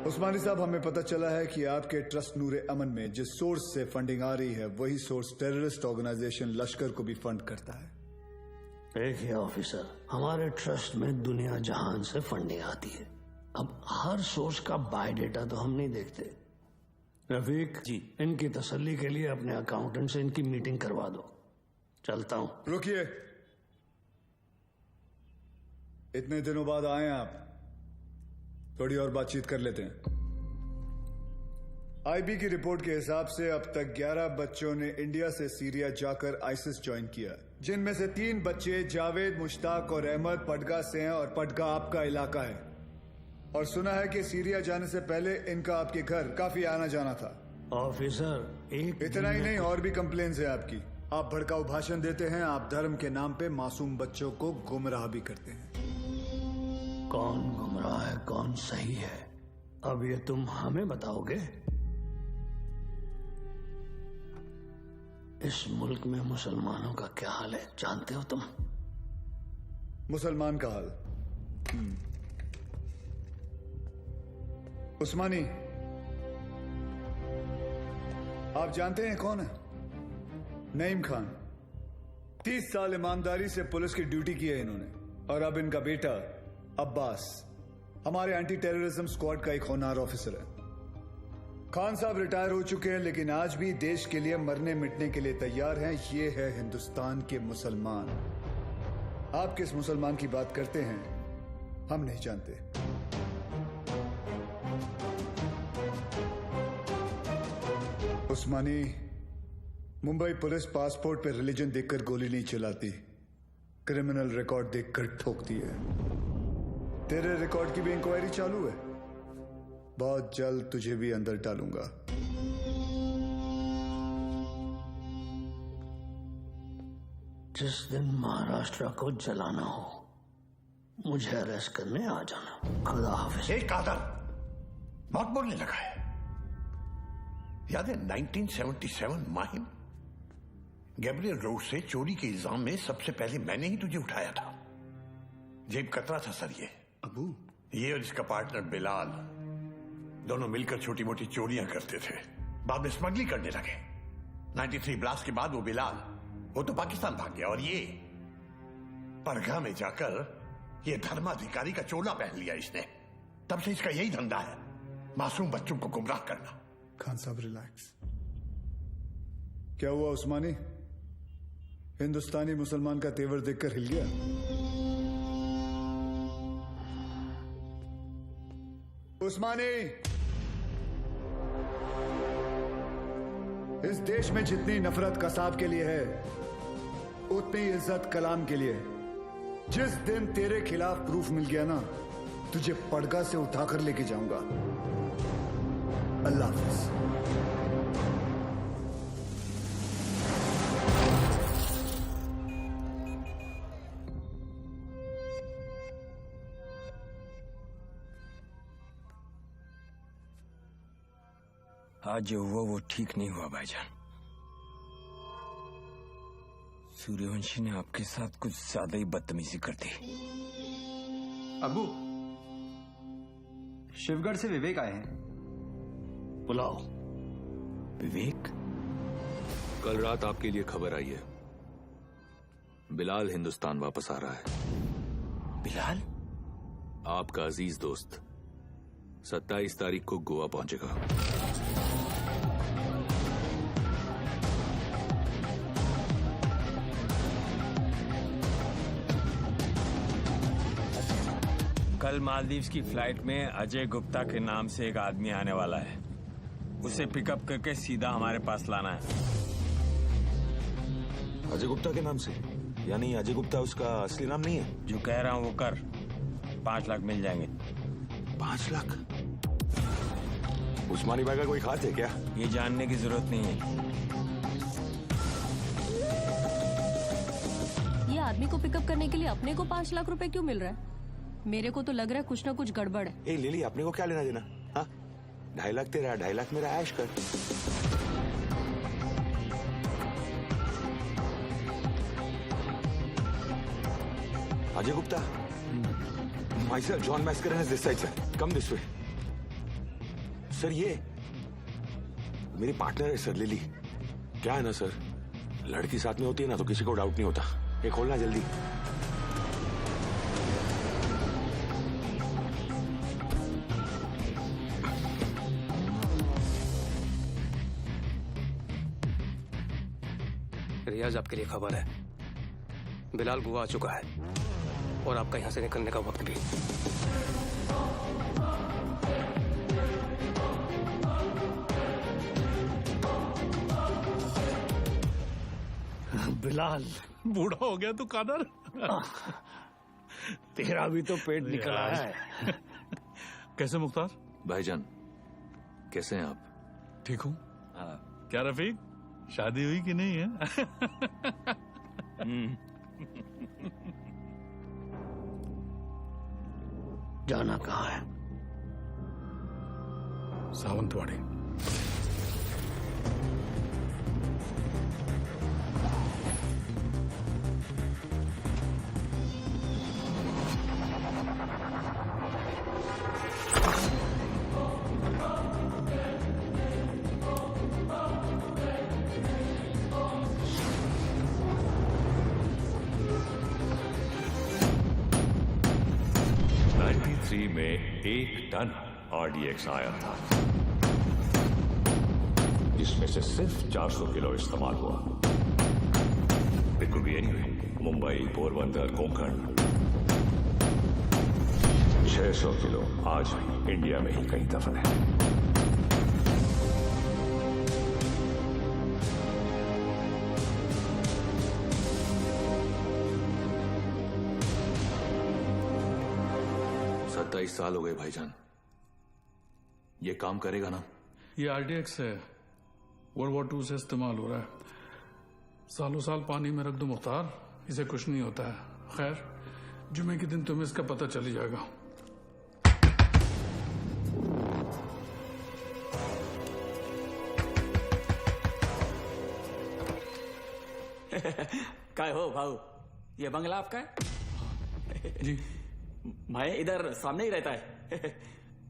उस्मानी साहब, हमें पता चला है कि आपके ट्रस्ट नूरे अमन में जिस सोर्स से फंडिंग आ रही है, वही सोर्स टेररिस्ट ऑर्गेनाइजेशन लश्कर को भी फंड करता है। देखिए ऑफिसर, हमारे ट्रस्ट में दुनिया जहान से फंडिंग आती है। अब हर सोर्स का बायोडेटा तो हम नहीं देखते। रफीक जी, इनकी तसल्ली के लिए अपने अकाउंटेंट से इनकी मीटिंग करवा दो। चलता हूं। रुकिए, इतने दिनों बाद आए हैं आप, थोड़ी और बातचीत कर लेते हैं। आईबी की रिपोर्ट के हिसाब से अब तक 11 बच्चों ने इंडिया से सीरिया जाकर आईसिस ज्वाइन किया, जिनमें से 3 बच्चे जावेद, मुश्ताक और अहमद पडगा से हैं, और पडगा आपका इलाका है। और सुना है कि सीरिया जाने से पहले इनका आपके घर काफी आना जाना था। ऑफिसर, एक इतना ही नहीं, और भी कंप्लेन्स है आपकी। आप भड़काऊ भाषण देते हैं, आप धर्म के नाम पे मासूम बच्चों को गुमराह भी करते हैं। कौन गुमराह है, कौन सही है, अब ये तुम हमें बताओगे? इस मुल्क में मुसलमानों का क्या हाल है जानते हो तुम? मुसलमान का हाल? उस्मानी, आप जानते हैं कौन है? नईम खान। 30 साल ईमानदारी से पुलिस की ड्यूटी की है इन्होंने, और अब इनका बेटा अब्बास हमारे एंटी टेररिज्म स्क्वाड का एक होनहार ऑफिसर है। खान साहब रिटायर हो चुके हैं, लेकिन आज भी देश के लिए मरने मिटने के लिए तैयार हैं। ये है हिंदुस्तान के मुसलमान। आप किस मुसलमान की बात करते हैं हम नहीं जानते। उस्मानी, मुंबई पुलिस पासपोर्ट पे रिलीजन देखकर गोली नहीं चलाती, क्रिमिनल रिकॉर्ड देखकर ठोकती है। तेरे रिकॉर्ड की भी इंक्वायरी चालू है, बहुत जल्द तुझे भी अंदर डालूंगा। जिस दिन महाराष्ट्र को जलाना हो, मुझे अरेस्ट करने आ जाना। खुदा हाफिज। एक कादर बहुत बोलने लगा है। याद है 1977 माहिम, गैब्रियल रोड से चोरी के इल्जाम में सबसे पहले मैंने ही तुझे उठाया था। जेब कतरा था सर ये। अबू, ये और इसका पार्टनर बिलाल दोनों मिलकर छोटी मोटी चोरियां करते थे, बाद में स्मगलिंग करने लगे। 93 ब्लास्ट के बाद वो बिलाल, वो तो पाकिस्तान भाग गया, और ये परगा में जाकर ये धर्माधिकारी का चोला पहन लिया इसने। तब से इसका यही धंधा है, मासूम बच्चों को गुमराह करना। खान साहब रिलैक्स। क्या हुआ उस्मानी? हिंदुस्तानी मुसलमान का तेवर देखकर हिल गया? उस्मानी, इस देश में जितनी नफरत कसाब के लिए है, उतनी इज्जत कलाम के लिए। जिस दिन तेरे खिलाफ प्रूफ मिल गया ना, तुझे पड़गा से उठाकर लेके जाऊंगा। अल्लाह हाफिज। आज जो हुआ वो ठीक नहीं हुआ भाईजान। सूर्यवंशी ने आपके साथ कुछ ज्यादा ही बदतमीजी कर दी। अबू, शिवगढ़ से विवेक आए हैं। बुलाओ। विवेक? कल रात आपके लिए खबर आई है, बिलाल हिंदुस्तान वापस आ रहा है। बिलाल? आपका अजीज दोस्त 27 तारीख को गोवा पहुंचेगा। कल मालदीव्स की फ्लाइट में अजय गुप्ता के नाम से एक आदमी आने वाला है। उसे पिकअप करके सीधा हमारे पास लाना है। अजय गुप्ता के नाम से? यानी अजय गुप्ता उसका असली नाम नहीं है? जो कह रहा हूँ वो कर। 5 लाख मिल जाएंगे। 5 लाख? उस्मानी भाई का कोई खास है क्या? ये जानने की जरूरत नहीं है। ये आदमी को पिकअप करने के लिए अपने को 5 लाख रुपए क्यों मिल रहा है? मेरे को तो लग रहा है कुछ ना कुछ गड़बड़ है। ए लिली, अपने को क्या लेना देना? हाँ, 2.5 लाख तेरा, 2.5 लाख मेरा, ऐश कर। Ajay Gupta, myself, John Mascarenhas is this side, sir. Come this way. Sir ये मेरी पार्टनर है सर, लिली। क्या है ना सर, लड़की साथ में होती है ना तो किसी को डाउट नहीं होता। ये खोलना जल्दी। रियाज आपके लिए खबर है, बिलाल गोवा आ चुका है और आपका यहां से निकलने का वक्त भी। बिलाल बूढ़ा हो गया तू कादर। तेरा भी तो पेट निकल आया है। कैसे मुख्तार? भाईजान कैसे हैं आप? ठीक हूँ। क्या रफीक, शादी हुई कि नहीं है? जाना कहाँ है? सावंतवाड़ी। में 1 टन RDX आया था, जिसमें से सिर्फ 400 किलो इस्तेमाल हुआ। It could be anywhere, Mumbai, Porbandar, Konkan. 600 kilo आज भी इंडिया में ही कहीं दफन है। साल हो गए भाईजान, ये काम करेगा ना? ये RDX है, World War II से इस्तेमाल हो रहा है। सालों साल पानी में रख दो मुख्तार, इसे कुछ नहीं होता है। खैर, जुमे के दिन तुम्हें इसका पता चल ही जाएगा। काय हो भाऊ, ये बंगला आपका है? जी मैं इधर सामने ही रहता है।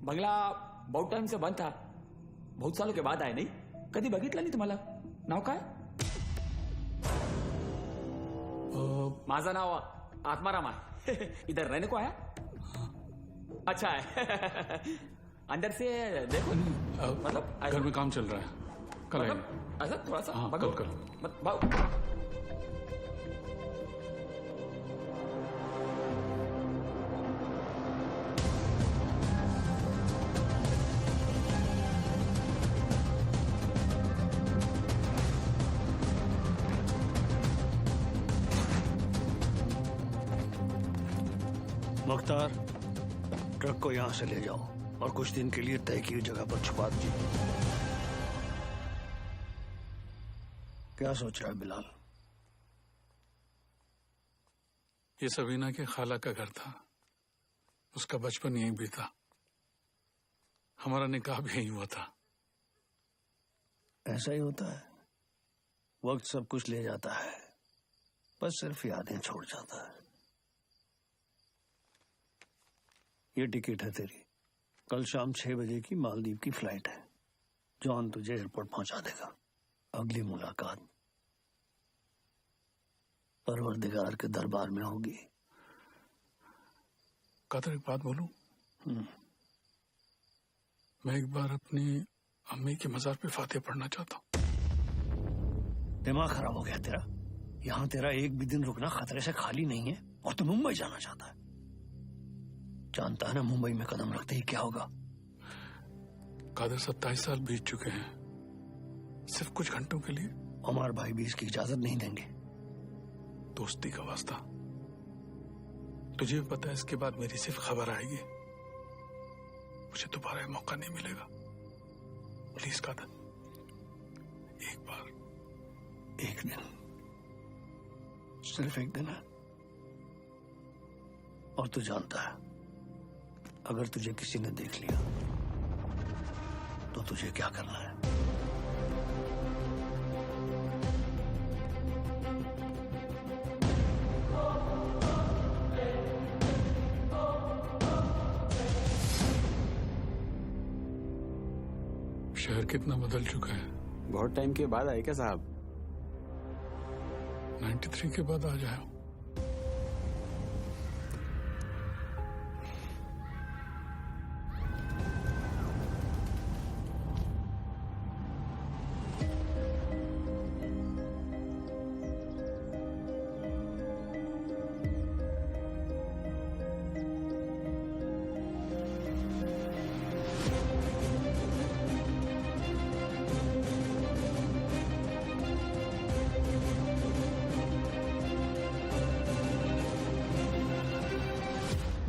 बंगला बहुत टाइम से बंद था, बहुत सालों के बाद आए। नहीं कधी बघितलं नाही तुम्हाला? नाव काय? माझं नाव आत्माराम आहे। इधर रहने को आया? अच्छा है। अंदर से देखो। मतलब घर में काम चल रहा है, कल आएंगे। ऐसा थोड़ा सा? हाँ, कल। भाऊ मुख्तार, ट्रक को यहां से ले जाओ और कुछ दिन के लिए तय की जगह पर छुपा दीजिए। क्या सोच रहा है बिलाल? ये सबीना के खाला का घर था, उसका बचपन यहीं बीता, हमारा निकाह भी यहीं हुआ था। ऐसा ही होता है, वक्त सब कुछ ले जाता है, बस सिर्फ यादें छोड़ जाता है। ये टिकट है तेरी, कल शाम 6 बजे की मालदीव की फ्लाइट है। जॉन तुझे एयरपोर्ट पहुंचा देगा। अगली मुलाकात परवरदिगार के दरबार में होगी। कादर, एक बात बोलूं? मैं एक बार अपनी अम्मी के मजार पे फातिहा पढ़ना चाहता हूं। दिमाग खराब हो गया तेरा? यहां तेरा एक भी दिन रुकना खतरे से खाली नहीं है और तू मुंबई जाना चाहता है। जानता है ना मुंबई में कदम रखते ही क्या होगा? कादर, 27 साल बीत चुके हैं, सिर्फ कुछ घंटों के लिए। उमर भाई भी इसकी इजाजत नहीं देंगे। दोस्ती का वास्ता, तुझे भी पता है इसके बाद मेरी सिर्फ खबर आएगी, मुझे दोबारा मौका नहीं मिलेगा। प्लीज कादर, एक बार, एक दिन, सिर्फ एक दिन है। और तू जानता है, अगर तुझे किसी ने देख लिया तो तुझे क्या करना है? शहर कितना बदल चुका है। बहुत टाइम के बाद आए क्या साहब? 93 के बाद आ जाओ।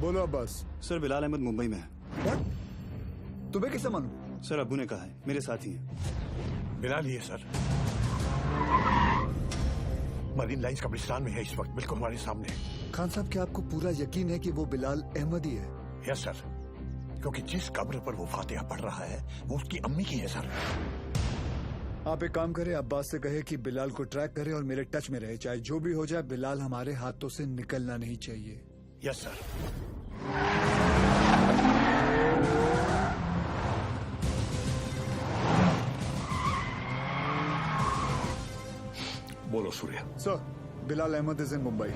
बोलो अब्बास। सर बिलाल अहमद मुंबई में है। तुम्हें किससे मालूम? सर अब्बू ने कहा है, मेरे साथी हैं। बिलाल ही है सर, मरीन लाइंस कब्रिस्तान में है इस वक्त, बिल्कुल हमारे सामने। खान साहब, क्या आपको पूरा यकीन है कि वो बिलाल अहमद ही है? यस सर, क्योंकि जिस कब्र पर वो फातिहा पढ़ रहा है वो उसकी अम्मी की है सर। आप एक काम करें, अब्बास से कहे कि बिलाल को ट्रैक करे और मेरे टच में रहे, चाहे जो भी हो जाए बिलाल हमारे हाथों से निकलना नहीं चाहिए। Yes sir. बोलो Surya. Sir, Bilal Ahmed is in Mumbai.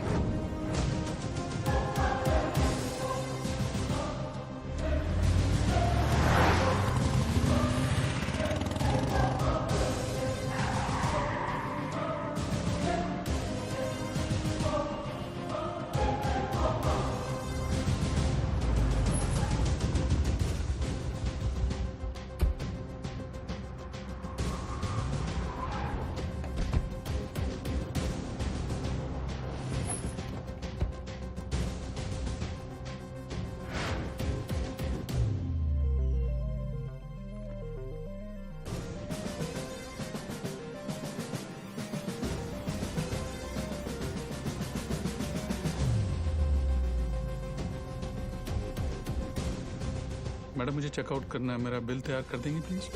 Madam मुझे चेकआउट करना है, मेरा बिल तैयार कर देंगे प्लीज?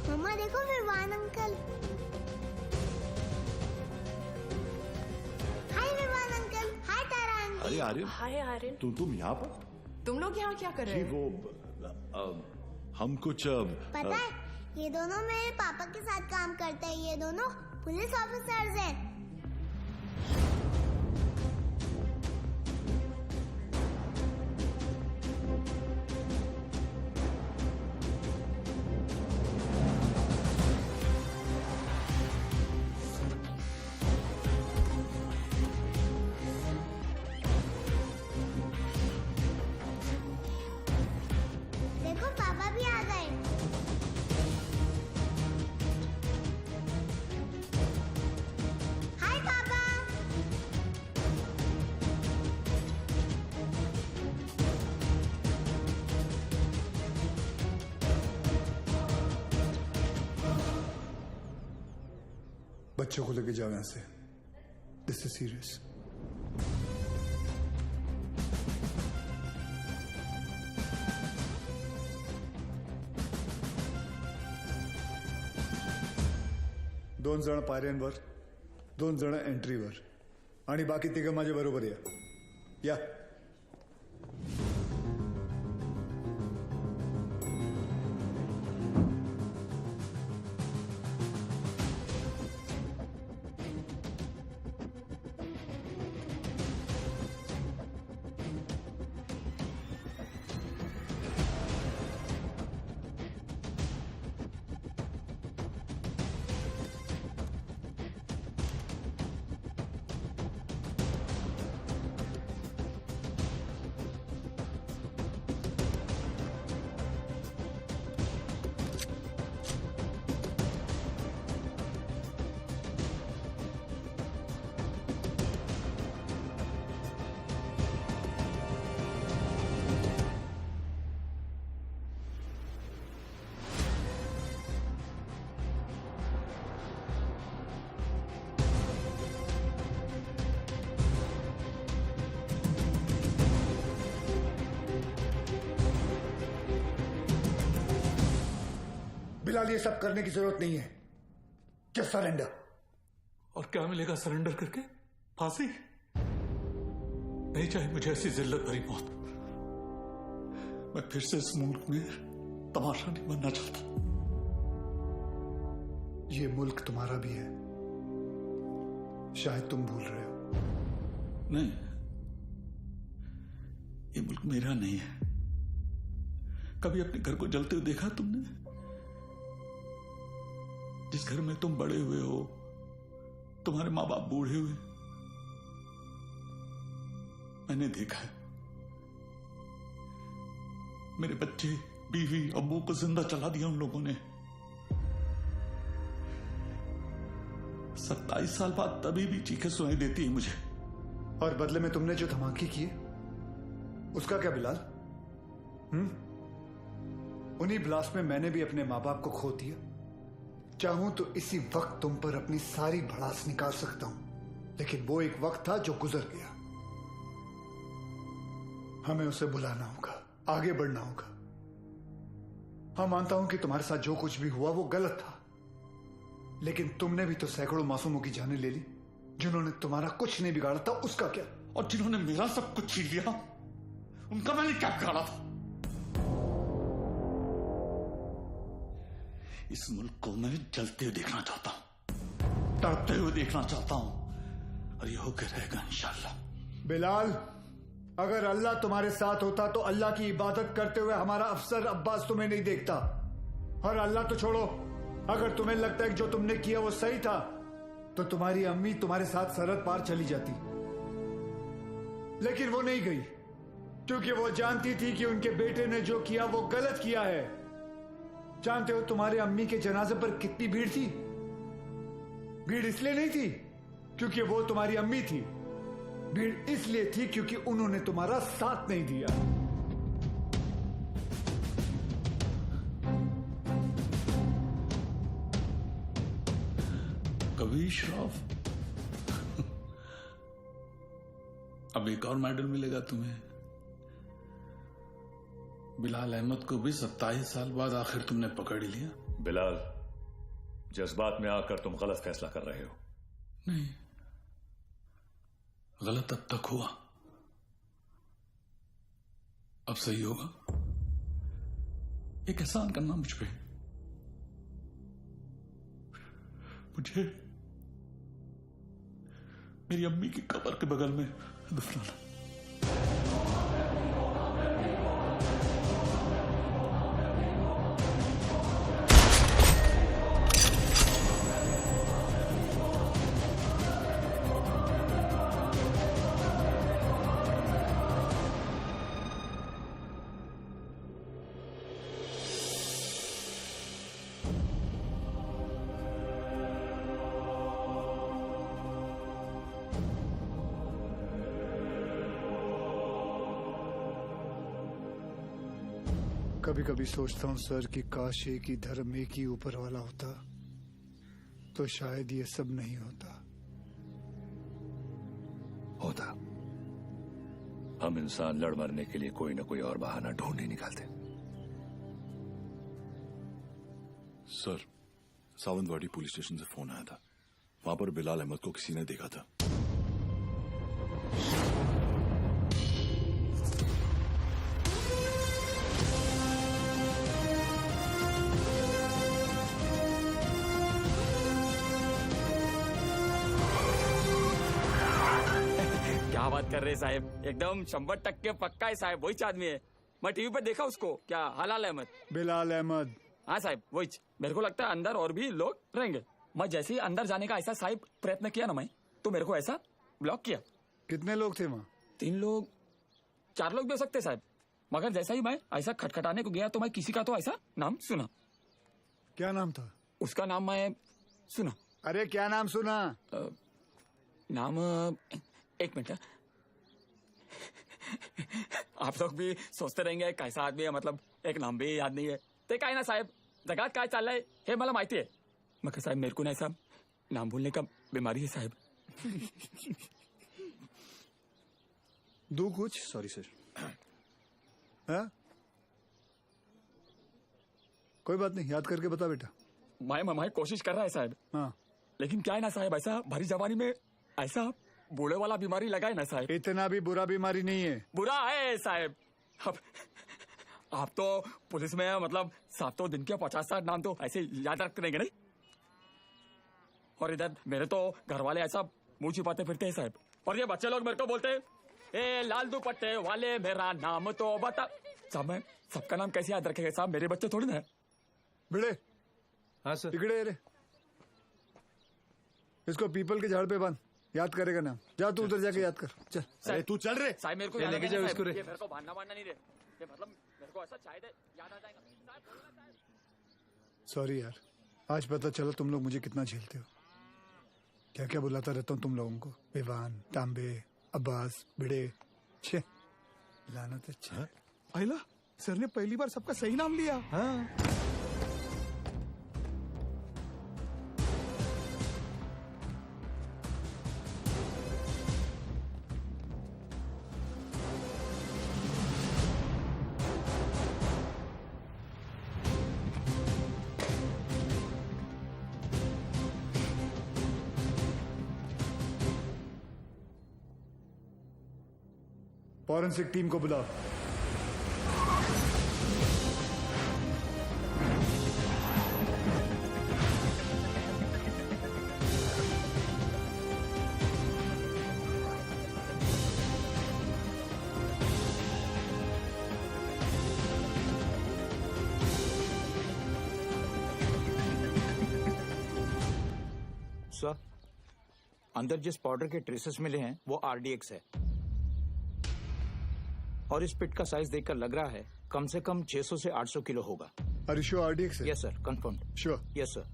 मम्मा देखो विवान अंकल। हाय विवान अंकल। हाय तारा आंटी। अरे आर्यन। हाय आर्यन। तुम यहाँ पर? तुम लोग यहाँ क्या कर रहे जी हो? वो हम कुछ पता है, ये दोनों मेरे पापा के साथ काम करते हैं। ये दोनों पुलिस ऑफिसर्स हैं। देखो पापा भी आ गए। हाय पापा। बच्चों को लेके जाओ यहाँ से। This is serious. दोन जण पायऱ्यांवर, दोन जण एंट्रीवर आणि बाकी तिघं माझ्या बरोबर या। बिलाल, ये सब करने की जरूरत नहीं है। Just surrender. और क्या मिलेगा सरेंडर करके? फांसी? नहीं चाहिए मुझे ऐसी जिल्लत भरी मौत। मैं फिर से इस मुल्क में तमाशा नहीं बनना चाहता। ये मुल्क तुम्हारा भी है, शायद तुम भूल रहे हो। नहीं, ये मुल्क मेरा नहीं है। कभी अपने घर को जलते हुए देखा तुमने? जिस घर में तुम बड़े हुए हो, तुम्हारे माँ बाप बूढ़े हुए, मैंने देखा है। मेरे बच्चे, बीवी, अब्बू को जिंदा चला दिया उन लोगों ने। 27 साल बाद तभी भी चीखें सुनाई देती है मुझे। और बदले में तुमने जो धमाके किए उसका क्या बिलाल? उन्हीं ब्लास्ट में मैंने भी अपने माँ बाप को खो दिया। चाहूं तो इसी वक्त तुम पर अपनी सारी भड़ास निकाल सकता हूं, लेकिन वो एक वक्त था जो गुजर गया। हमें उसे बुलाना होगा, आगे बढ़ना होगा। हाँ, मानता हूं कि तुम्हारे साथ जो कुछ भी हुआ वो गलत था, लेकिन तुमने भी तो सैकड़ों मासूमों की जानें ले ली। जिन्होंने तुम्हारा कुछ नहीं बिगाड़ा था उसका क्या? और जिन्होंने मेरा सब कुछ छीन लिया उनका मैंने क्या बिगाड़ा था? इस मुल्क को मैं जलते हुए देखना चाहता हूं, तड़पते हुए देखना चाहता हूं, और ये होकर रहेगा इंशाल्लाह। बिलाल, अगर अल्लाह तुम्हारे साथ होता तो अल्लाह की इबादत करते हुए हमारा अफसर अब्बास तुम्हें नहीं देखता। और अल्लाह तो छोड़ो, अगर तुम्हें लगता है कि जो तुमने किया वो सही था तो तुम्हारी अम्मी तुम्हारे साथ सरहद पार चली जाती, लेकिन वो नहीं गई, क्योंकि वो जानती थी कि उनके बेटे ने जो किया वो गलत किया है। जानते हो तुम्हारे अम्मी के जनाजे पर कितनी भीड़ थी? भीड़ इसलिए नहीं थी क्योंकि वो तुम्हारी अम्मी थी, भीड़ इसलिए थी क्योंकि उन्होंने तुम्हारा साथ नहीं दिया। कभी श्रॉफ, अब एक और मेडल मिलेगा तुम्हें। बिलाल अहमद को भी 27 साल बाद आखिर तुमने पकड़ ही लिया। बिलाल, जज्बात में आकर तुम गलत फैसला कर रहे हो। नहीं, गलत अब तक हुआ, अब सही होगा। एक एहसान करना मुझ पे, मुझे मेरी अम्मी की कब्र के बगल में दफनाना। कभी कभी सोचता हूं सर कि काश एक ही धर्म, एक ही ऊपर वाला होता तो शायद ये सब नहीं होता। होता। हम इंसान लड़ मरने के लिए कोई ना कोई और बहाना ढूंढ ही निकालते। सर, सावंतवाड़ी पुलिस स्टेशन से फोन आया था, वहां पर बिलाल अहमद को किसी ने देखा था। क्या बात कर रहे साहब, एकदम 100% पक्का है साहब, वही आदमी है। मैं टीवी पर देखा उसको। क्या हलाल अहमद? बिलाल अहमद। हाँ साहब, वही। मेरे को लगता है अंदर और भी लोग रहेंगे। मैं जैसे ही अंदर जाने का ऐसा साहब प्रयत्न किया ना मैं, तो मेरे को ऐसा ब्लॉक किया। कितने लोग थे वहाँ? 3 लोग, 4 लोग भी हो सकते साहब, मगर जैसा ही मैं ऐसा खटखटाने को गया तो मैं किसी का तो ऐसा नाम सुना। क्या नाम था उसका? नाम मैं सुना। अरे क्या नाम सुना? नाम, एक मिनट। आप लोग भी सोचते रहेंगे कैसा आदमी है, मतलब एक नाम भी याद नहीं है। ते काय ना साहब, जगात काय चाललंय हे मला माहिती है, मगर साहब मेरे को ना ऐसा नाम भूलने का बीमारी है साहब। दो कुछ। Sorry sir. हाँ, कोई बात नहीं, याद करके बता बेटा। मैं कोशिश कर रहा है साहब। हाँ, लेकिन क्या है ना साहब, ऐसा भरी जवानी में ऐसा बूढ़े वाला बीमारी लगा है ना साहब। इतना भी बुरा बीमारी नहीं है। बुरा है साहब। अब आप तो पुलिस में, मतलब 7 दिन के 50-60 नाम तो ऐसे याद रखते रहेंगे नहीं। और इधर मेरे तो घर वाले ऐसा मुंह छिपाते फिरते हैं साहब। और ये बच्चे लोग मेरे को बोलते हैं, ए लाल दुपट्टे वाले मेरा नाम तो बता। साहब मैं सबका नाम कैसे याद रखेगा साहब, मेरे बच्चे थोड़ी ना है। भिड़े। हाँ सर। टिकड़े रे, इसको पीपल के झाड़ पे बांध, याद करेगा नाम। जा तू उधर जाके याद कर, चल। अरे तू चल रे साहब मेरे को लेके जाओ इसको रे। ये मेरे को बांधना नहीं रे, ये मतलब मेरे को ऐसा शायद याद आ जाएगा। सॉरी यार, आज पता चला तुम लोग मुझे कितना झेलते हो। क्या क्या बुलाता रहता हूँ तुम लोगों को, विवान, तांबे, अब्बास भिड़े छे लाना तो छे। अहिला सर ने पहली बार सबका सही नाम लिया। हाँ फॉरेंसिक टीम को बुलाओ। सर, अंदर जिस पाउडर के ट्रेसेस मिले हैं वो आरडीएक्स है और इस पिट का साइज देखकर लग रहा है कम से कम 600 से 800 किलो होगा। Are you sure RDX है? Yes sir, confirm. Sure. Yes sir.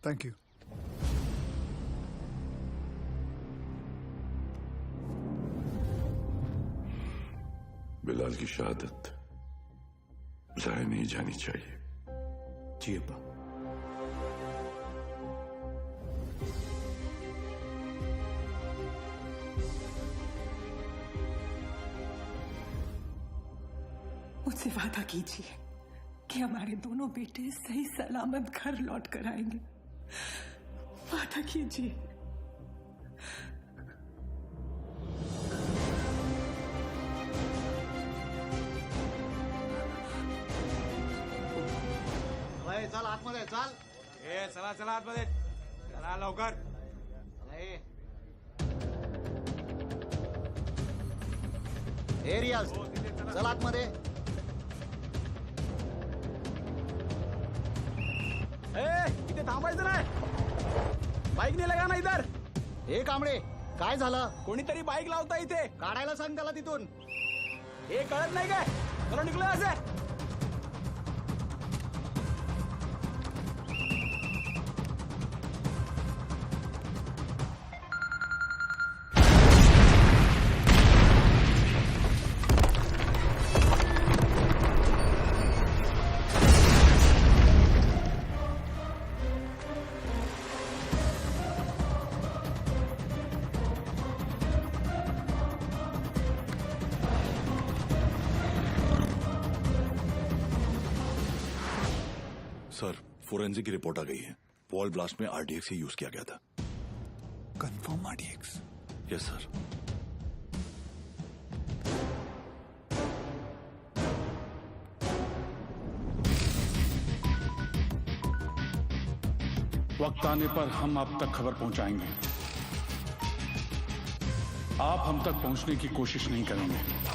Thank you. Bilal की शहादत जाया नहीं जानी चाहिए। जी अब्बा। मुझसे वादा कीजिए कि हमारे दोनों बेटे सही सलामत घर लौट कर आएंगे। वादा कीजिए। चल आतमध्ये चल। चला चला आतमध्ये चला लवकर। रियाज चल आतमध्ये। इथे थांबायचं नाही। बाईक नाही लगा ना इधर। हे कांबळे काय झालं? कोणीतरी बाईक लावता इथे। काढायला सांग त्याला तिथून। हे कळत नाही काय? चलो निघलो असे। सर, फोरेंसिक की रिपोर्ट आ गई है। वॉल ब्लास्ट में आरडीएक्स ही यूज किया गया था। Confirm RDX? Yes sir. वक्त आने पर हम आप तक खबर पहुंचाएंगे। आप हम तक पहुंचने की कोशिश नहीं करेंगे।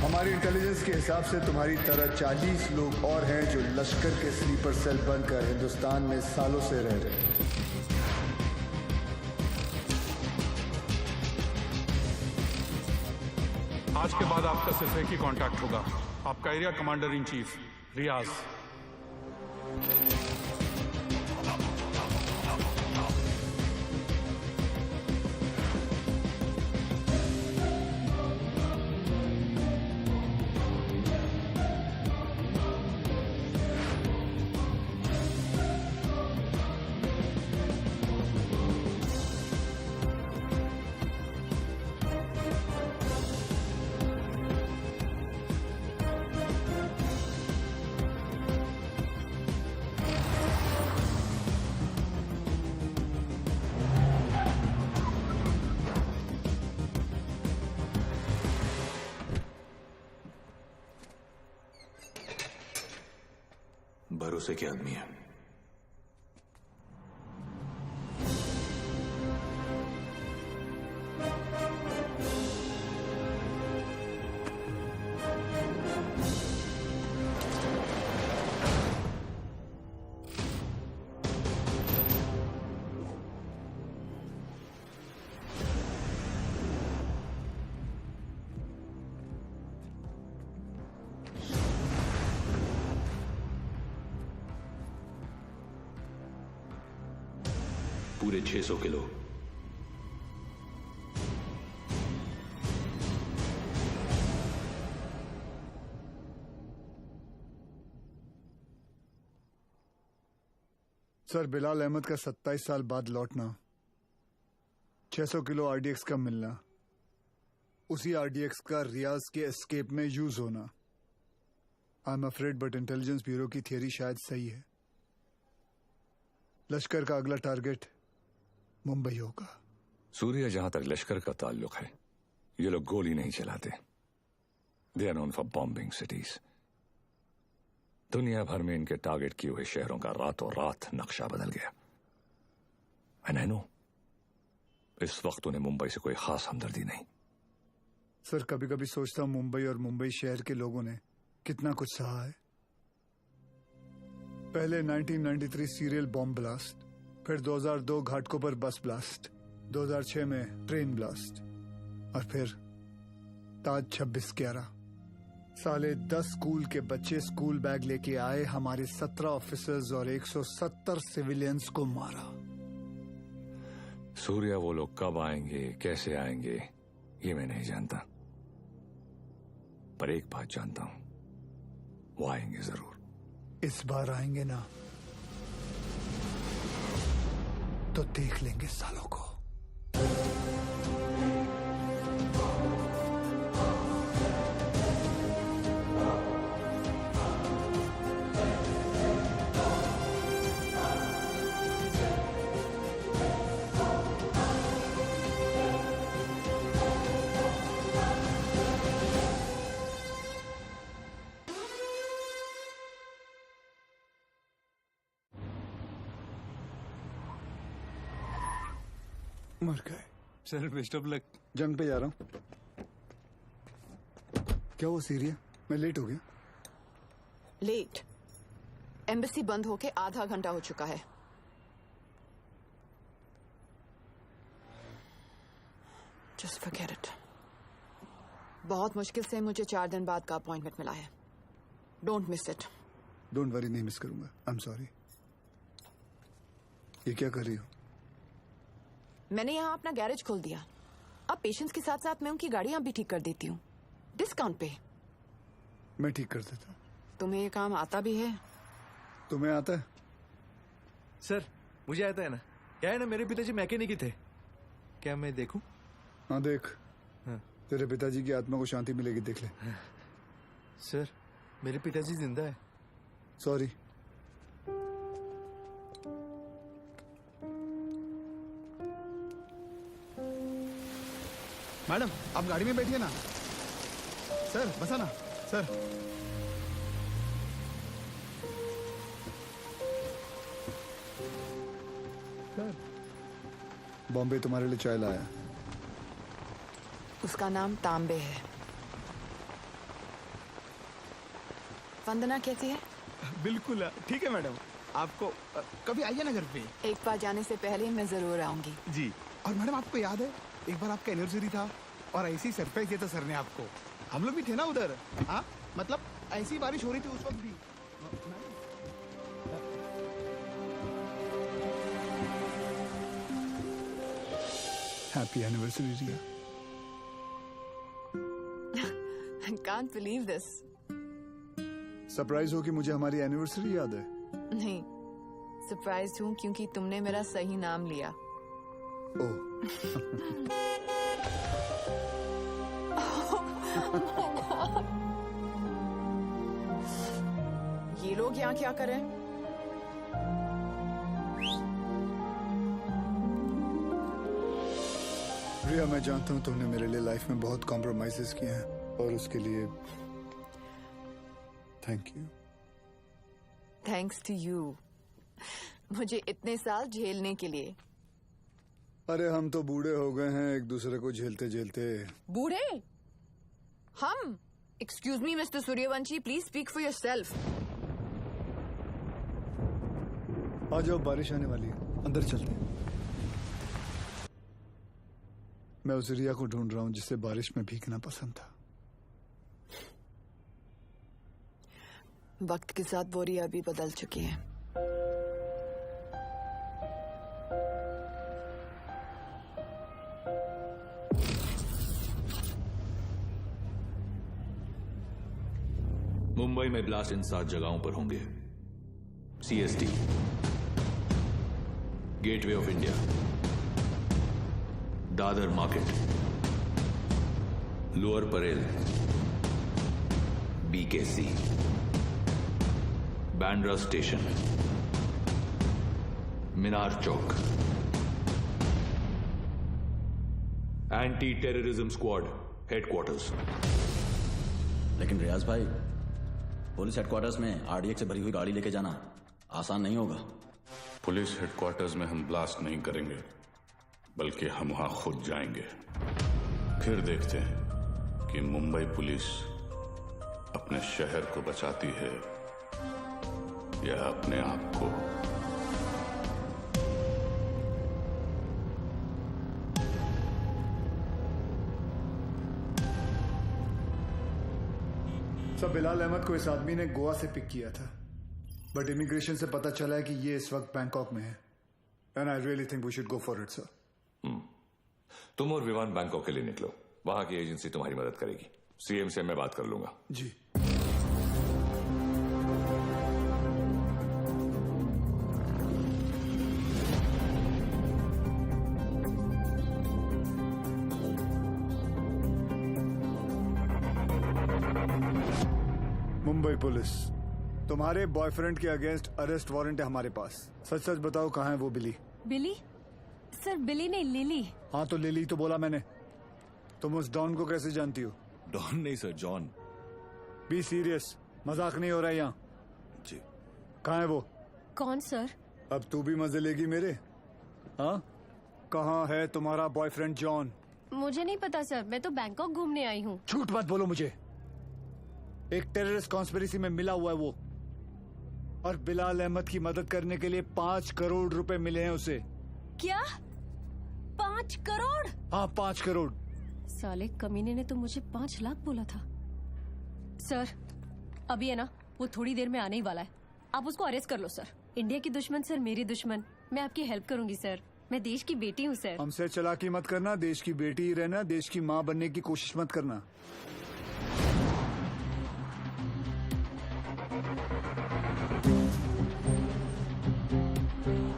हमारी इंटेलिजेंस के हिसाब से तुम्हारी तरह 40 लोग और हैं जो लश्कर के स्लीपर सेल बनकर हिंदुस्तान में सालों से रह रहे हैं। आज के बाद आपका सिर्फ एक ही कांटेक्ट होगा, आपका एरिया कमांडर इन चीफ रियाज। भरोसे के आदमी है। पूरे 600 किलो। सर, बिलाल अहमद का 27 साल बाद लौटना, 600 किलो आरडीएक्स का मिलना, उसी आरडीएक्स का रियाज के एस्केप में यूज होना। I am afraid but intelligence bureau की थियरी शायद सही है। लश्कर का अगला टारगेट मुंबई होगा। सूर्य, जहां तक लश्कर का ताल्लुक है, ये लोग गोली नहीं चलाते। They are known for bombing cities. दुनिया भर में इनके टारगेट किए हुए शहरों का रातों रात नक्शा बदल गया। एंड आई नो, इस वक्त उन्हें मुंबई से कोई खास हमदर्दी नहीं। सर, कभी कभी सोचता हूं मुंबई और मुंबई शहर के लोगों ने कितना कुछ सहा है। पहले 1993 सीरियल बॉम्ब ब्लास्ट, फिर 2002 घाटकों पर बस ब्लास्ट, 2006 में ट्रेन ब्लास्ट, और फिर ताज 26/11। साले 10 स्कूल के बच्चे स्कूल बैग लेके आए, हमारे 17 ऑफिसर्स और 170 सिविलियंस को मारा। सूर्य, वो लोग कब आएंगे, कैसे आएंगे, ये मैं नहीं जानता, पर एक बात जानता हूं, वो आएंगे जरूर। इस बार आएंगे ना तो देख लेंगे सालों को। मर गए। Sir, best of luck. जंग पे जा रहा हूँ। क्या वो सीरिया? मैं लेट हो गया। लेट? एम्बेसी बंद होके आधा घंटा हो चुका है। Just forget it. बहुत मुश्किल से मुझे 4 दिन बाद का अपॉइंटमेंट मिला है। Don't miss it. Don't worry, नहीं मिस करूंगा। आई एम सॉरी। ये क्या कर रही हो? मैंने यहाँ अपना गैरेज खोल दिया। अब पेशेंट्स के साथ साथ मैं उनकी गाड़ियां भी ठीक कर देती हूँ, डिस्काउंट पे। मैं ठीक कर देता हूँ। तुम्हें ये काम आता भी है? तुम्हें आता है? सर, मुझे आता है ना। क्या है ना, मेरे पिताजी मैकेनिक ही थे। क्या मैं देखूं? हाँ, देख। हाँ। तेरे पिताजी की आत्मा को शांति मिलेगी, देख ले। सर, मेरे पिताजी जिंदा है। सॉरी। मैडम, आप गाड़ी में बैठिए ना। सर, बसा ना। सर, बॉम्बे तुम्हारे लिए चाय लाया। उसका नाम तांबे है। वंदना कैसी है? बिल्कुल ठीक है मैडम। आपको कभी आइए ना घर पे। एक बार जाने से पहले मैं जरूर आऊंगी। जी। और मैडम, आपको याद है एक बार आपका एनिवर्सरी था और ऐसी सरप्राइज दिया था सर ने आपको। हम लोग भी थे ना उधर। हाँ, मतलब ऐसी बारिश हो रही थी उस वक्त भी। Happy anniversary Riya. I can't believe this. Surprise हो कि मुझे हमारी एनिवर्सरी याद है? नहीं, सरप्राइज हूँ क्योंकि तुमने मेरा सही नाम लिया। ओह। ये लोग यहाँ क्या कर रहे हैं? रिया, मैं जानता हूँ तुमने मेरे लिए लाइफ में बहुत कॉम्प्रोमाइजेस किए हैं और उसके लिए thank you. Thanks to you, मुझे इतने साल झेलने के लिए। अरे हम तो बूढ़े हो गए हैं एक दूसरे को झेलते झेलते। बूढ़े? हम? Excuse me mister Suryavanshi, please speak for yourself. आ जाओ, बारिश आने वाली है, अंदर चलते हैं। मैं उस रिया को ढूंढ रहा हूँ जिसे बारिश में भीगना पसंद था। वक्त के साथ वो रिया भी बदल चुकी है। मुंबई में ब्लास्ट इन 7 जगहों पर होंगे। CST, gateway of India, Dadar market, lower Parel, BKC, Bandra station, Minar Chowk, anti terrorism squad headquarters. लेकिन रियाज भाई, पुलिस हेडक्वार्टर्स में RDX से भरी हुई गाड़ी लेके जाना आसान नहीं होगा। पुलिस हेडक्वार्टर्स में हम ब्लास्ट नहीं करेंगे, बल्कि हम वहां खुद जाएंगे। फिर देखते हैं कि मुंबई पुलिस अपने शहर को बचाती है या अपने आप को। सब बिलाल अहमद को इस आदमी ने गोवा से पिक किया था, बट इमिग्रेशन से पता चला है कि ये इस वक्त बैंकॉक में है। And I really think we should go for it sir. तुम और विवान बैंकॉक के लिए निकलो, वहां की एजेंसी तुम्हारी मदद करेगी। CM से मैं बात कर लूंगा। जी। मुंबई पुलिस, तुम्हारे बॉयफ्रेंड के अगेंस्ट अरेस्ट वारंट है हमारे पास। सच सच बताओ, कहाँ है वो बिली? बिली? सर बिली नहीं, लिली। हाँ तो लिली तो बोला मैंने। तुम उस डॉन को कैसे जानती हो? डॉन नहीं सर, जॉन। बी सीरियस, मजाक नहीं हो रहा है यहाँ। जी। कहाँ है वो? कौन सर? अब तू भी मजे लेगी मेरे? हाँ, कहाँ है तुम्हारा बॉयफ्रेंड जॉन? मुझे नहीं पता सर, मैं तो बैंकॉक घूमने आई हूँ। झूठ मत बोलो मुझे। एक टेररिस्ट कॉन्स्पिरेसी में मिला हुआ है वो, और बिलाल अहमद की मदद करने के लिए 5 करोड़ रुपए मिले हैं उसे। क्या? 5 करोड़? हाँ, 5 करोड़। साले कमीने ने तो मुझे 5 लाख बोला था। सर अभी है ना, वो थोड़ी देर में आने ही वाला है, आप उसको अरेस्ट कर लो सर। इंडिया की दुश्मन सर मेरी दुश्मन, मैं आपकी हेल्प करूंगी सर। मैं देश की बेटी हूँ सर। हमसे चालाकी मत करना, देश की बेटी ही रहना, देश की माँ बनने की कोशिश मत करना।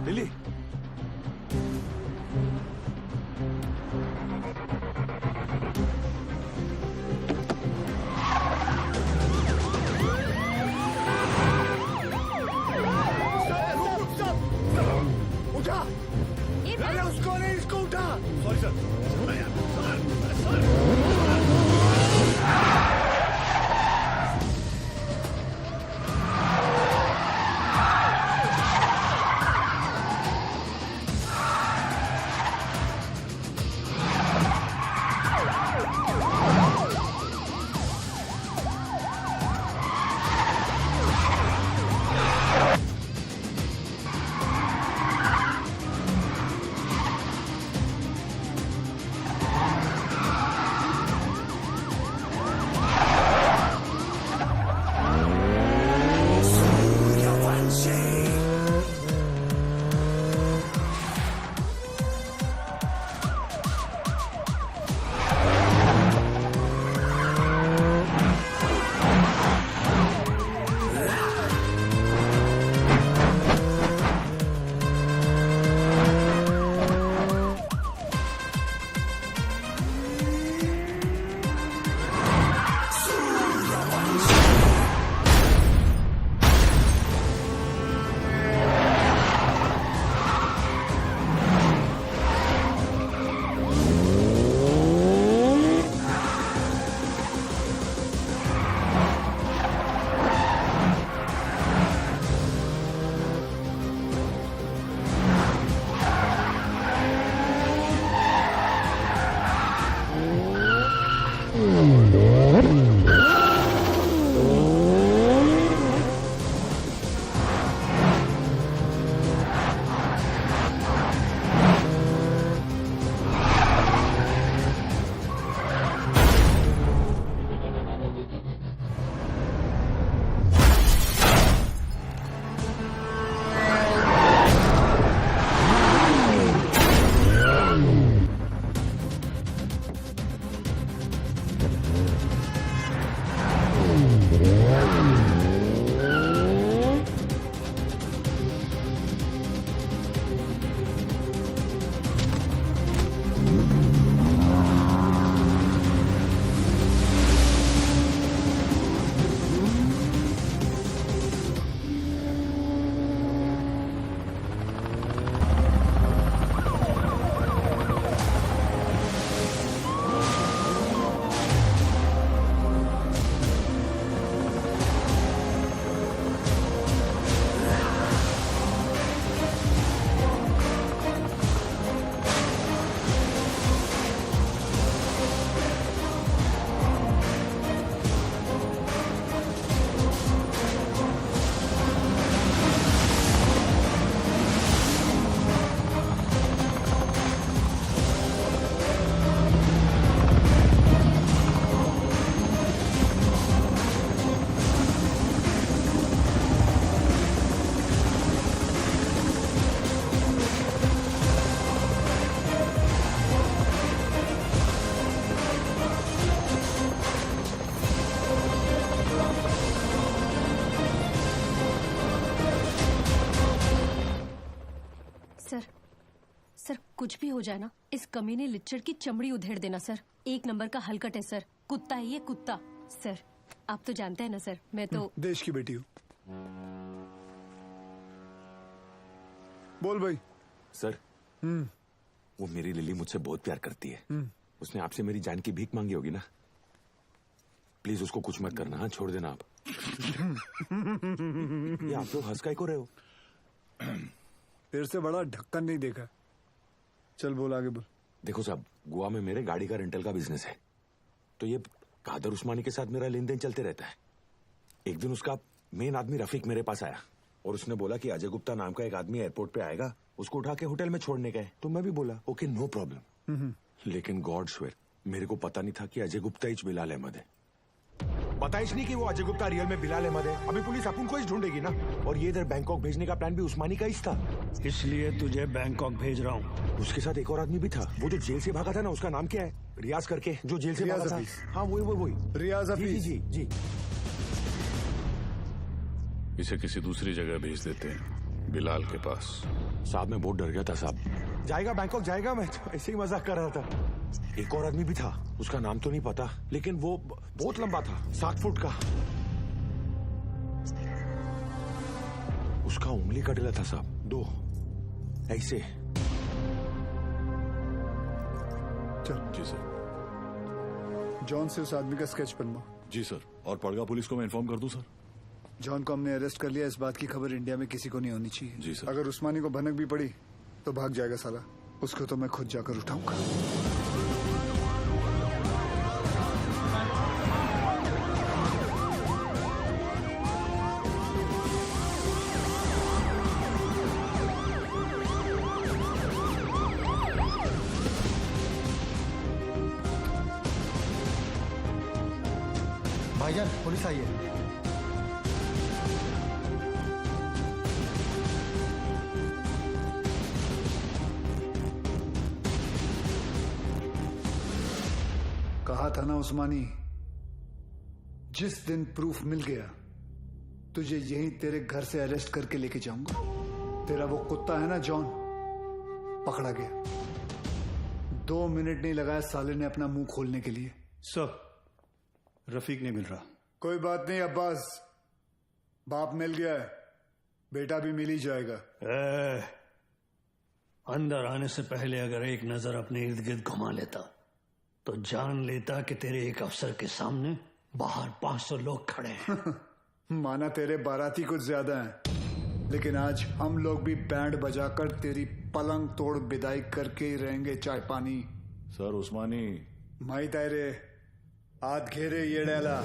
लिली, उठा! अरे उसको नहीं, इसको उठा! Sorry sir. कुछ भी हो जाए ना, इस कमीने लिच्चड़ की चमड़ी उधेड़ देना सर। 1 नंबर का हलकट है सर, कुत्ता है ये, कुत्ता। सर आप तो जानते हैं ना सर, मैं तो देश की बेटी हूँ। बोल भाई। सर वो मेरी लिली मुझसे बहुत प्यार करती है। उसने आपसे मेरी जान की भीख मांगी होगी ना। प्लीज उसको कुछ मत करना। हाँ, छोड़ देना आप। ये आप लोग हंस काहे को रहे हो? तेरे से बड़ा ढक्कन नहीं देखा। चल बोल, आगे बोल। देखो साहब, गोवा में मेरे गाड़ी का रेंटल का बिजनेस है, तो ये कादर उस्मानी के साथ मेरा लेन देन चलते रहता है। एक दिन उसका मेन आदमी रफीक मेरे पास आया और उसने बोला कि अजय गुप्ता नाम का एक आदमी एयरपोर्ट पे आएगा, उसको उठा के होटल में छोड़ने का है। तो मैं भी बोला ओके नो प्रॉब्लम। लेकिन गॉड स्वेयर मेरे को पता नहीं था कि अजय गुप्ता ही बिलाल अहमद है। पता ही नहीं कि वो अजय गुप्ता रियल में बिलाल अहमद है। अभी पुलिस अपन को ही ढूंढेगी ना। और ये इधर बैंकॉक भेजने का प्लान भी उस्मानी का ही था। इसलिए तुझे बैंकॉक भेज रहा हूँ। उसके साथ एक और आदमी भी था, वो जो जेल से भागा था ना, उसका नाम क्या है? रियाज करके, जो जेल से भागा था। हाँ वही रियाज हफीज। जी जी जी। इसे किसी दूसरी जगह भेज देते हैं, बिलाल के पास। साहब मैं बहुत डर गया था साहब। जाएगा बैंकॉक जाएगा, मैं ऐसे ही मजाक कर रहा था। एक और आदमी भी था, उसका नाम तो नहीं पता, लेकिन वो बहुत लंबा था, 7 फुट का। उसका उंगली कटेला था साहब, 2 ऐसे। चल। जी सर। जॉन से उस आदमी का स्केच बनवा। जी सर। और पड़गा पुलिस को मैं इन्फॉर्म कर दूं सर? जॉन को हमने अरेस्ट कर लिया, इस बात की खबर इंडिया में किसी को नहीं होनी चाहिए। जी सर। अगर उस्मानी को भनक भी पड़ी तो भाग जाएगा साला। उसको तो मैं खुद जाकर उठाऊंगा। भाईजान पुलिस आई है। कहा था ना उस्मानी, जिस दिन प्रूफ मिल गया तुझे यहीं तेरे घर से अरेस्ट करके लेके जाऊंगा। तेरा वो कुत्ता है ना जॉन, पकड़ा गया। 2 मिनट नहीं लगाया साले ने अपना मुंह खोलने के लिए। सर रफीक नहीं मिल रहा। कोई बात नहीं अब्बास, बाप मिल गया है, बेटा भी मिल ही जाएगा। अंदर आने से पहले अगर एक नजर अपने इर्द गिर्द घुमा लेता तो जान लेता कि तेरे एक अफसर के सामने बाहर 500 लोग खड़े हैं। माना तेरे बाराती कुछ ज्यादा हैं, लेकिन आज हम लोग भी बैंड बजाकर तेरी पलंग तोड़ विदाई करके ही रहेंगे। चाय पानी सर उस्मानी माई तायरे हाथ घेरे ये डाला।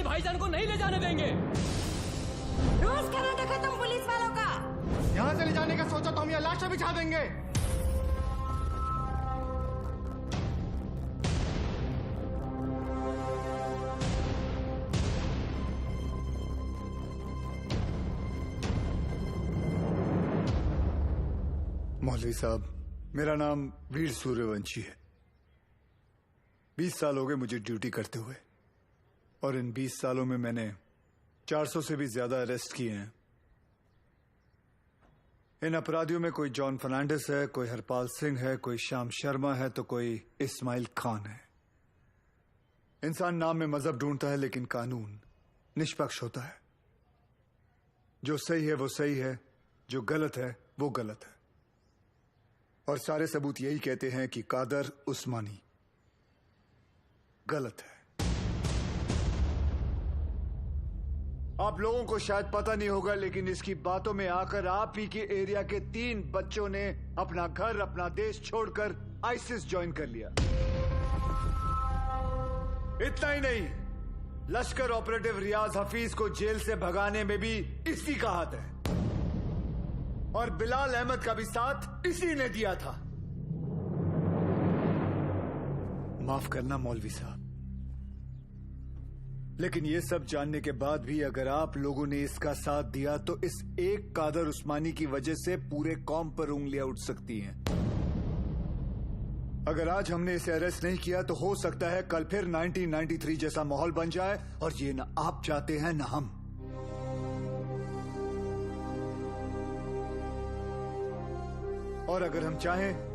भाईजान को नहीं ले जाने देंगे। रोज कराटे खत्म पुलिस वालों का। यहाँ से ले जाने का सोचा तो हम यहाँ लाशें बिछा देंगे। मौलवी साहब, मेरा नाम वीर सूर्यवंशी है। 20 साल हो गए मुझे ड्यूटी करते हुए, और इन 20 सालों में मैंने 400 से भी ज्यादा अरेस्ट किए हैं। इन अपराधियों में कोई जॉन फर्नांडिस है, कोई हरपाल सिंह है, कोई श्याम शर्मा है, तो कोई इस्माइल खान है। इंसान नाम में मजहब ढूंढता है, लेकिन कानून निष्पक्ष होता है। जो सही है वो सही है, जो गलत है वो गलत है। और सारे सबूत यही कहते हैं कि कादर उस्मानी गलत है। आप लोगों को शायद पता नहीं होगा, लेकिन इसकी बातों में आकर आप ही के एरिया के 3 बच्चों ने अपना घर, अपना देश छोड़कर आईसिस ज्वाइन कर लिया। इतना ही नहीं, लश्कर ऑपरेटिव रियाज हफीज को जेल से भगाने में भी इसी का हाथ है, और बिलाल अहमद का भी साथ इसी ने दिया था। माफ करना मौलवी साहब, लेकिन ये सब जानने के बाद भी अगर आप लोगों ने इसका साथ दिया तो इस एक कादर उस्मानी की वजह से पूरे कौम पर उंगलियां उठ सकती हैं। अगर आज हमने इसे अरेस्ट नहीं किया तो हो सकता है कल फिर 1993 जैसा माहौल बन जाए, और ये ना आप चाहते हैं ना हम। और अगर हम चाहें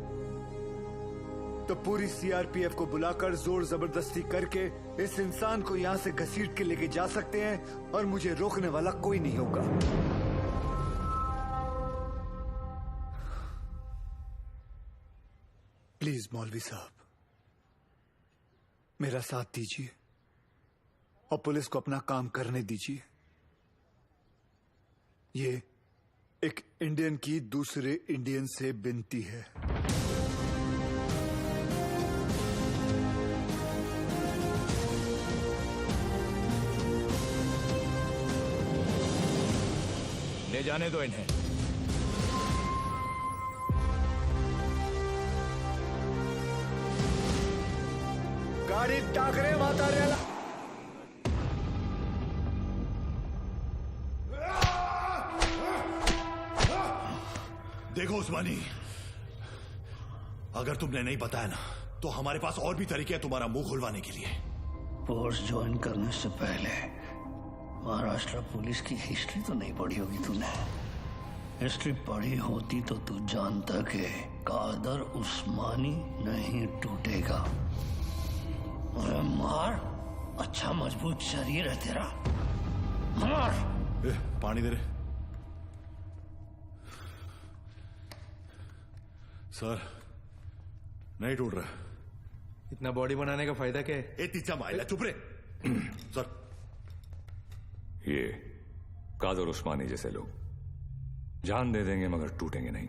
तो पूरी सीआरपीएफ को बुलाकर जोर जबरदस्ती करके इस इंसान को यहां से घसीट के लेके जा सकते हैं, और मुझे रोकने वाला कोई नहीं होगा। प्लीज मौलवी साहब, मेरा साथ दीजिए और पुलिस को अपना काम करने दीजिए। ये एक इंडियन की दूसरे इंडियन से विनती है। ले जाने दो इन्हें। गाड़ी टाकरे माता देखो उस्मानी, अगर तुमने नहीं बताया ना तो हमारे पास और भी तरीके हैं तुम्हारा मुंह खुलवाने के लिए। फोर्स ज्वाइन करने से पहले महाराष्ट्र पुलिस की हिस्ट्री तो नहीं पढ़ी होगी तूने। हिस्ट्री पढ़ी होती तो तू जानता कि कादर उस्मानी नहीं टूटेगा। अरे मार, अच्छा मजबूत शरीर है तेरा, मार। पानी दे रहे सर, नहीं टूट रहा। इतना बॉडी बनाने का फायदा क्या है? तीचा माइला, चुप रे सर। ये कादर उस्मानी जैसे लोग जान दे देंगे मगर टूटेंगे नहीं।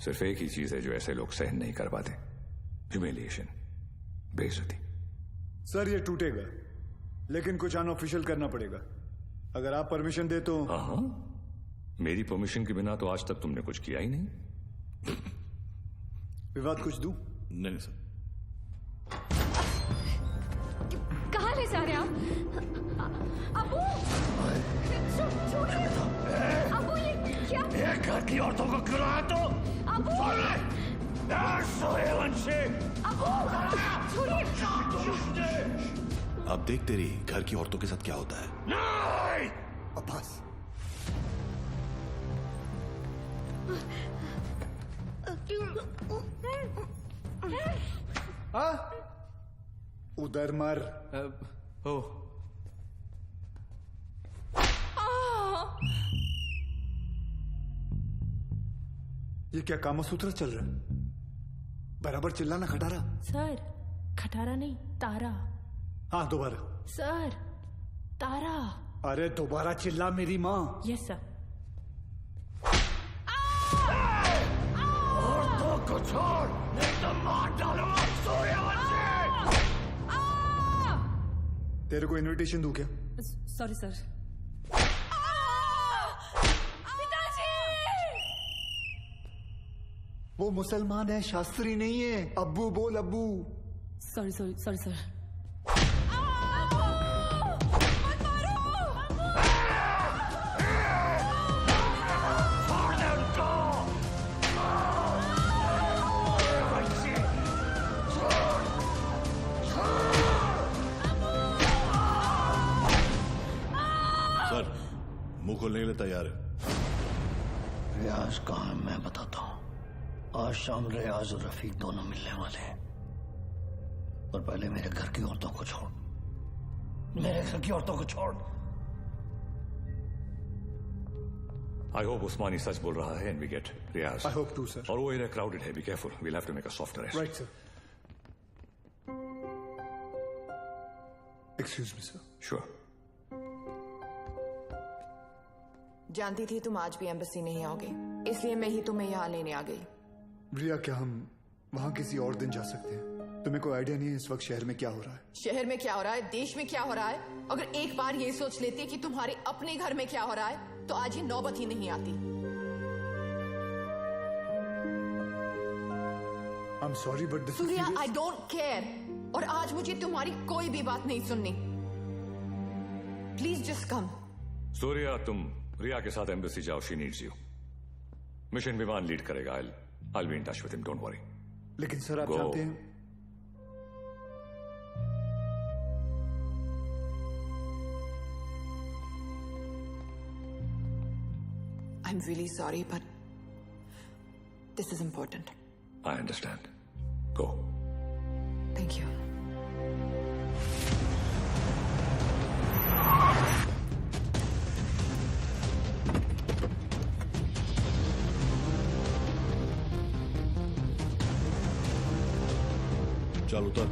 सिर्फ एक ही चीज है जो ऐसे लोग सहन नहीं कर पाते, ह्यूमिलिएशन, बेइज्जती। सर ये टूटेगा, लेकिन कुछ अनऑफिशियल करना पड़ेगा। अगर आप परमिशन दे तो। हाँ, मेरी परमिशन के बिना तो आज तक तुमने कुछ किया ही नहीं। विवाद कुछ दूं? नहीं सर। कहाँ ले जा रहे हैं आप? अबू, छोड़िए। अबू ये क्या? ये घर की औरतों को क्यों लाया तू? अबू, सूर्यवंशी। अबू, छोड़िए। अब देख तेरी घर की औरतों के साथ क्या होता है। नहीं! अब्बास, उधर मार। ओ ये क्या कामसूत्र चल रहा है? बराबर चिल्लाना खटारा। सर, खटारा नहीं, तारा। हाँ दोबारा। सर, तारा। अरे दोबारा चिल्ला मेरी माँ। Yes sir. औरतों को छोड़, नहीं तो मार डालूंगा सूर्यवंशी। तेरे को इनविटेशन दूं क्या? Sorry sir. वो मुसलमान है, शास्त्री नहीं है। अब्बू बोल, अब्बू। Sorry sorry sorry sir. Sir, मुंह खोलने के लिए तैयार है। रियाज कहाँ है मैं बताता हूँ। आज शाम रियाज और रफीक दोनों मिलने वाले हैं, पर पहले मेरे घर की औरतों को छोड़। मेरे घर की औरतों को छोड़। आई होप उस्मानी सच बोल रहा है and we get Riyaz. I hope to sir. और वो एरिया क्राउडेड है, be careful, we'll have to make a soft arrest. Right sir. Excuse me sir. Sure. जानती थी तुम आज भी एम्बेसी नहीं आओगे, इसलिए मैं ही तुम्हें यहाँ लेने आ गई। रिया, क्या हम वहाँ किसी और दिन जा सकते हैं? तुम्हें कोई आइडिया नहीं है इस वक्त शहर में क्या हो रहा है? शहर में क्या हो रहा है, देश में क्या हो रहा है? अगर एक बार ये सोच लेती कि तुम्हारे अपने घर में क्या हो रहा है तो आज ये नौबत ही नहीं आती। I'm sorry, but this Surya, I don't care। और आज मुझे तुम्हारी कोई भी बात नहीं सुननी। Please just come. सूर्या, तुम रिया के साथ एम्बेसी जाओ, शी नीड्स यू। मिशन विमान लीड करेगा। I'll be in touch with him, don't worry. लेकिन सर आप Go. जानते हैं I'm really sorry, but this is important. I understand. Go. Thank you. चल उतर।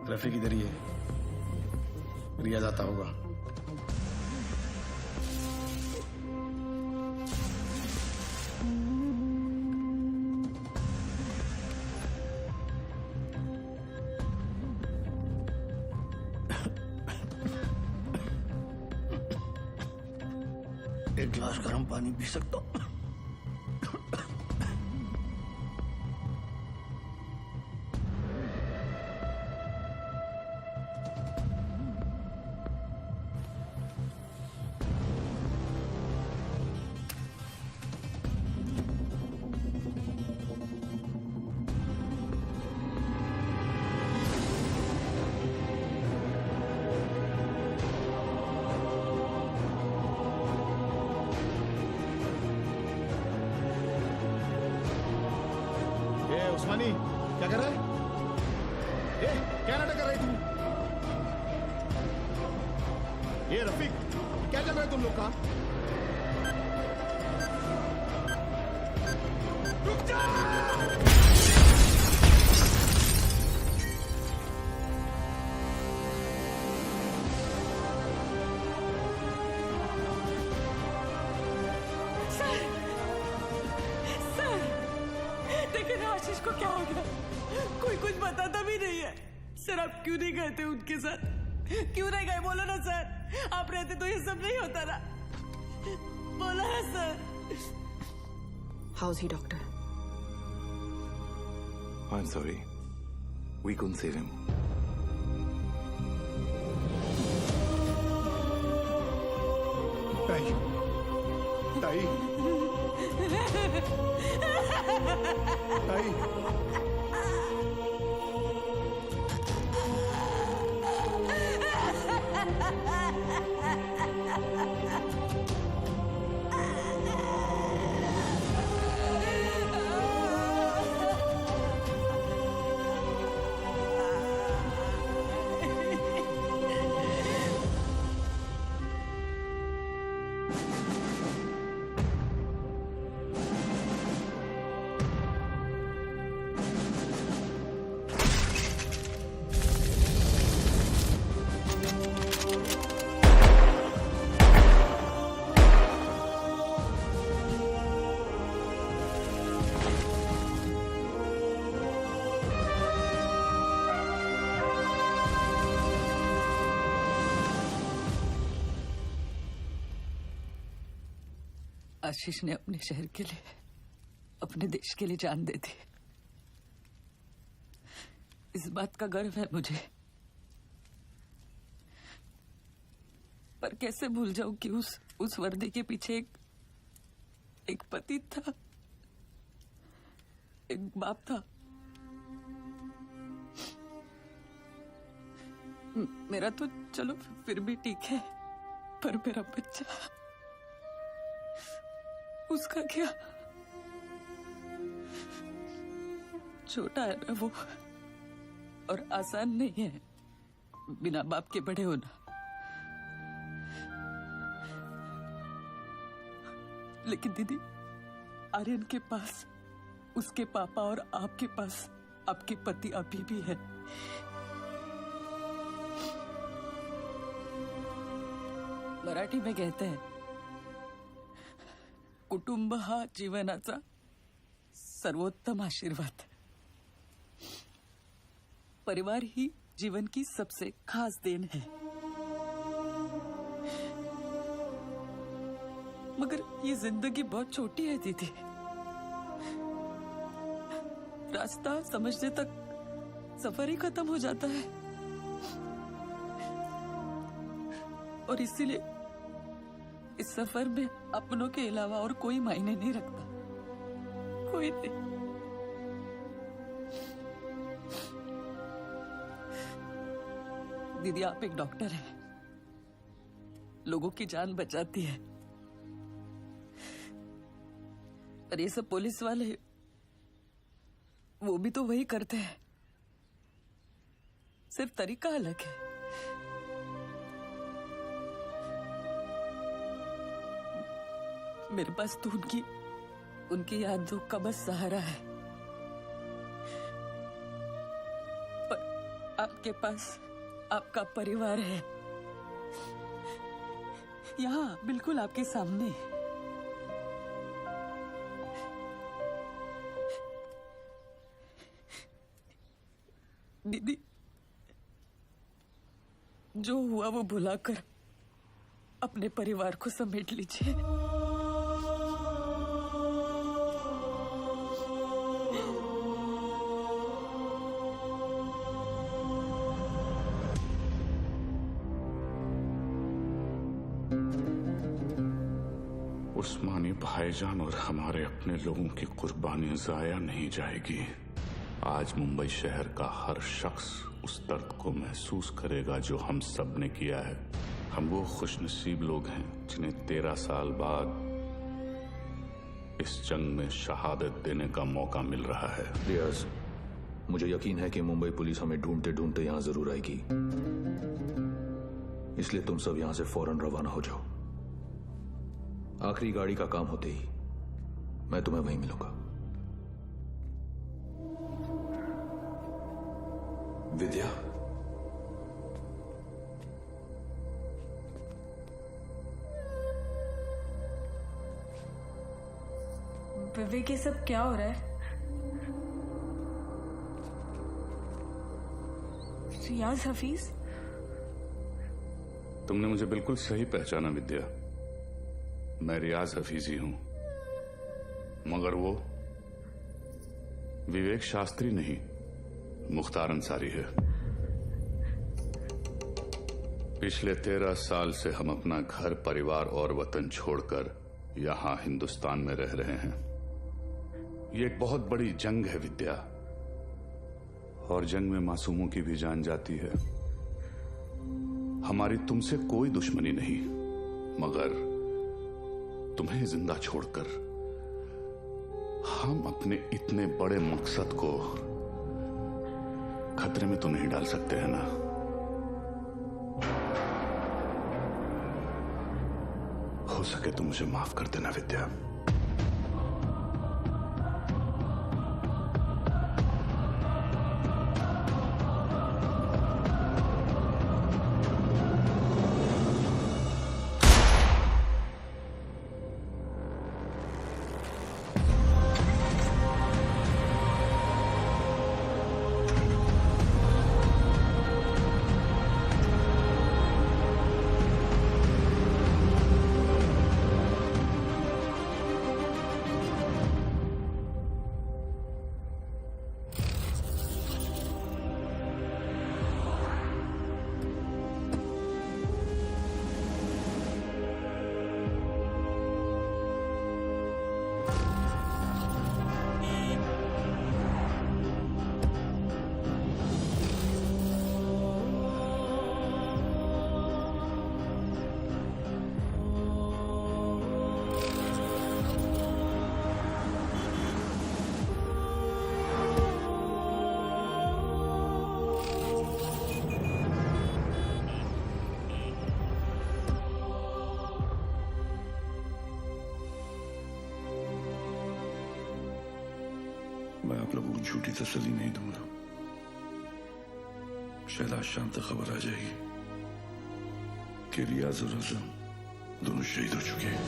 रफीक इधर ही है, रियाज आता होगा। एक गिलास गर्म पानी पी सकता हूँ? उस्मानी क्या कर रहा है? क्या नाटक कर रही तू? ये रफीक क्या चल रहा है तुम लोग का? रुक जा! आशीष को क्या हो गया? कोई कुछ बताता भी नहीं है। सर आप क्यों नहीं गए थे उनके साथ? क्यों नहीं गए? बोलो ना सर, आप रहते तो ये सब नहीं होता ना। बोलो ना sir. How's he, doctor? I'm sorry. We couldn't save him. ताई, ताई, ताई, आशीष ने अपने शहर के लिए, अपने देश के लिए जान दे दी। इस बात का गर्व है मुझे, पर कैसे भूल जाऊं कि उस वर्दी के पीछे एक पति था, एक बाप था। मेरा तो चलो फिर भी ठीक है, पर मेरा बच्चा, उसका क्या? छोटा है ना वो, और आसान नहीं है बिना बाप के बड़े होना। लेकिन दीदी, आर्यन के पास उसके पापा और आपके पास आपके पति अभी भी है। मराठी में कहते हैं, कुटुंब हा जीवनाचा सर्वोत्तम आशीर्वाद। परिवार ही जीवन की सबसे खास देन है। मगर ये जिंदगी बहुत छोटी है दीदी। रास्ता समझने तक सफर ही खत्म हो जाता है। और इसीलिए इस सफर में अपनों के अलावा और कोई मायने नहीं रखता, कोई नहीं। दीदी, आप एक डॉक्टर हैं, लोगों की जान बचाती है। और ये सब पुलिस वाले, वो भी तो वही करते हैं, सिर्फ तरीका अलग है। मेरे पास तो उनकी यादों का बस सहारा है। पर आपके पास आपका परिवार है, यहाँ बिल्कुल आपके सामने। दीदी, जो हुआ वो भुलाकर अपने परिवार को समेट लीजिए। उस्मानी भाईजान और हमारे अपने लोगों की कुर्बानी जाया नहीं जाएगी। आज मुंबई शहर का हर शख्स उस दर्द को महसूस करेगा जो हम सब ने किया है। हम वो खुशनसीब लोग हैं जिन्हें 13 साल बाद इस जंग में शहादत देने का मौका मिल रहा है। रियाज, मुझे यकीन है कि मुंबई पुलिस हमें ढूंढते ढूंढते यहाँ जरूर आएगी, इसलिए तुम सब यहाँ से फौरन रवाना हो जाओ। आखिरी गाड़ी का काम होते ही मैं तुम्हें वहीं मिलूंगा। विद्या, विवेक, ये सब क्या हो रहा है? रियाज हफीज? तुमने मुझे बिल्कुल सही पहचाना विद्या। मैं रियाज हफीज ही हूं, मगर वो विवेक शास्त्री नहीं, मुख्तार अंसारी है। पिछले 13 साल से हम अपना घर, परिवार और वतन छोड़कर यहां हिंदुस्तान में रह रहे हैं। ये एक बहुत बड़ी जंग है विद्या, और जंग में मासूमों की भी जान जाती है। हमारी तुमसे कोई दुश्मनी नहीं, मगर तुम्हें जिंदा छोड़कर हम अपने इतने बड़े मकसद को खतरे में तो नहीं डाल सकते हैं ना। हो सके तो मुझे माफ कर देना विद्या। मैं आप लोगों को झूठी तसल्ली नहीं दूंगा। शायद आज शाम तक खबर आ जाएगी कि रियाज और आजम दोनों शहीद हो चुके हैं।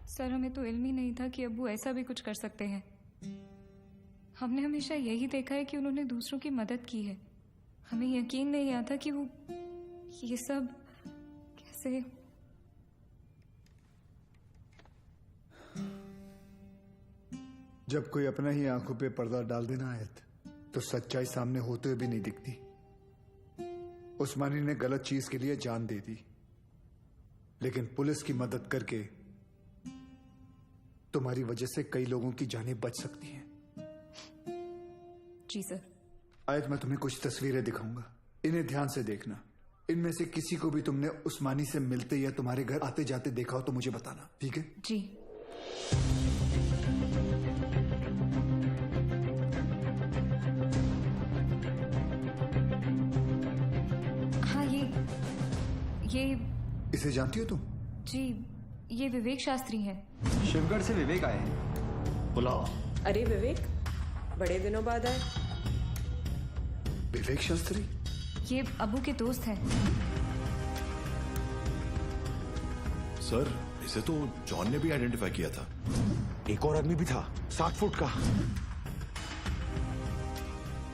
सर, हमें तो इल्म ही नहीं था कि अब्बू ऐसा भी कुछ कर सकते हैं। हमने हमेशा यही देखा है कि उन्होंने दूसरों की मदद की है। हमें यकीन नहीं आता कि वो ये सब कैसे। जब कोई अपना ही आंखों पे पर्दा डाल देना आयत, तो सच्चाई सामने होते हुए भी नहीं दिखती। उस्मानी ने गलत चीज के लिए जान दे दी, लेकिन पुलिस की मदद करके तुम्हारी वजह से कई लोगों की जानें बच सकती हैं। जी सर। आयत, मैं तुम्हें कुछ तस्वीरें दिखाऊंगा, इन्हें ध्यान से देखना। इनमें से किसी को भी तुमने उस्मानी से मिलते या तुम्हारे घर आते जाते देखा हो तो मुझे बताना, ठीक है? जी। हाँ, ये इसे जानती हो तुम? जी, ये विवेक शास्त्री हैं। शिवगढ़ से विवेक आए हैं। बुलाओ। अरे विवेक, बड़े दिनों बाद आए। विवेक शास्त्री? ये अबू के दोस्त हैं। सर, इसे तो जॉन ने भी आइडेंटिफाई किया था। एक और आदमी भी था, 60 फुट का।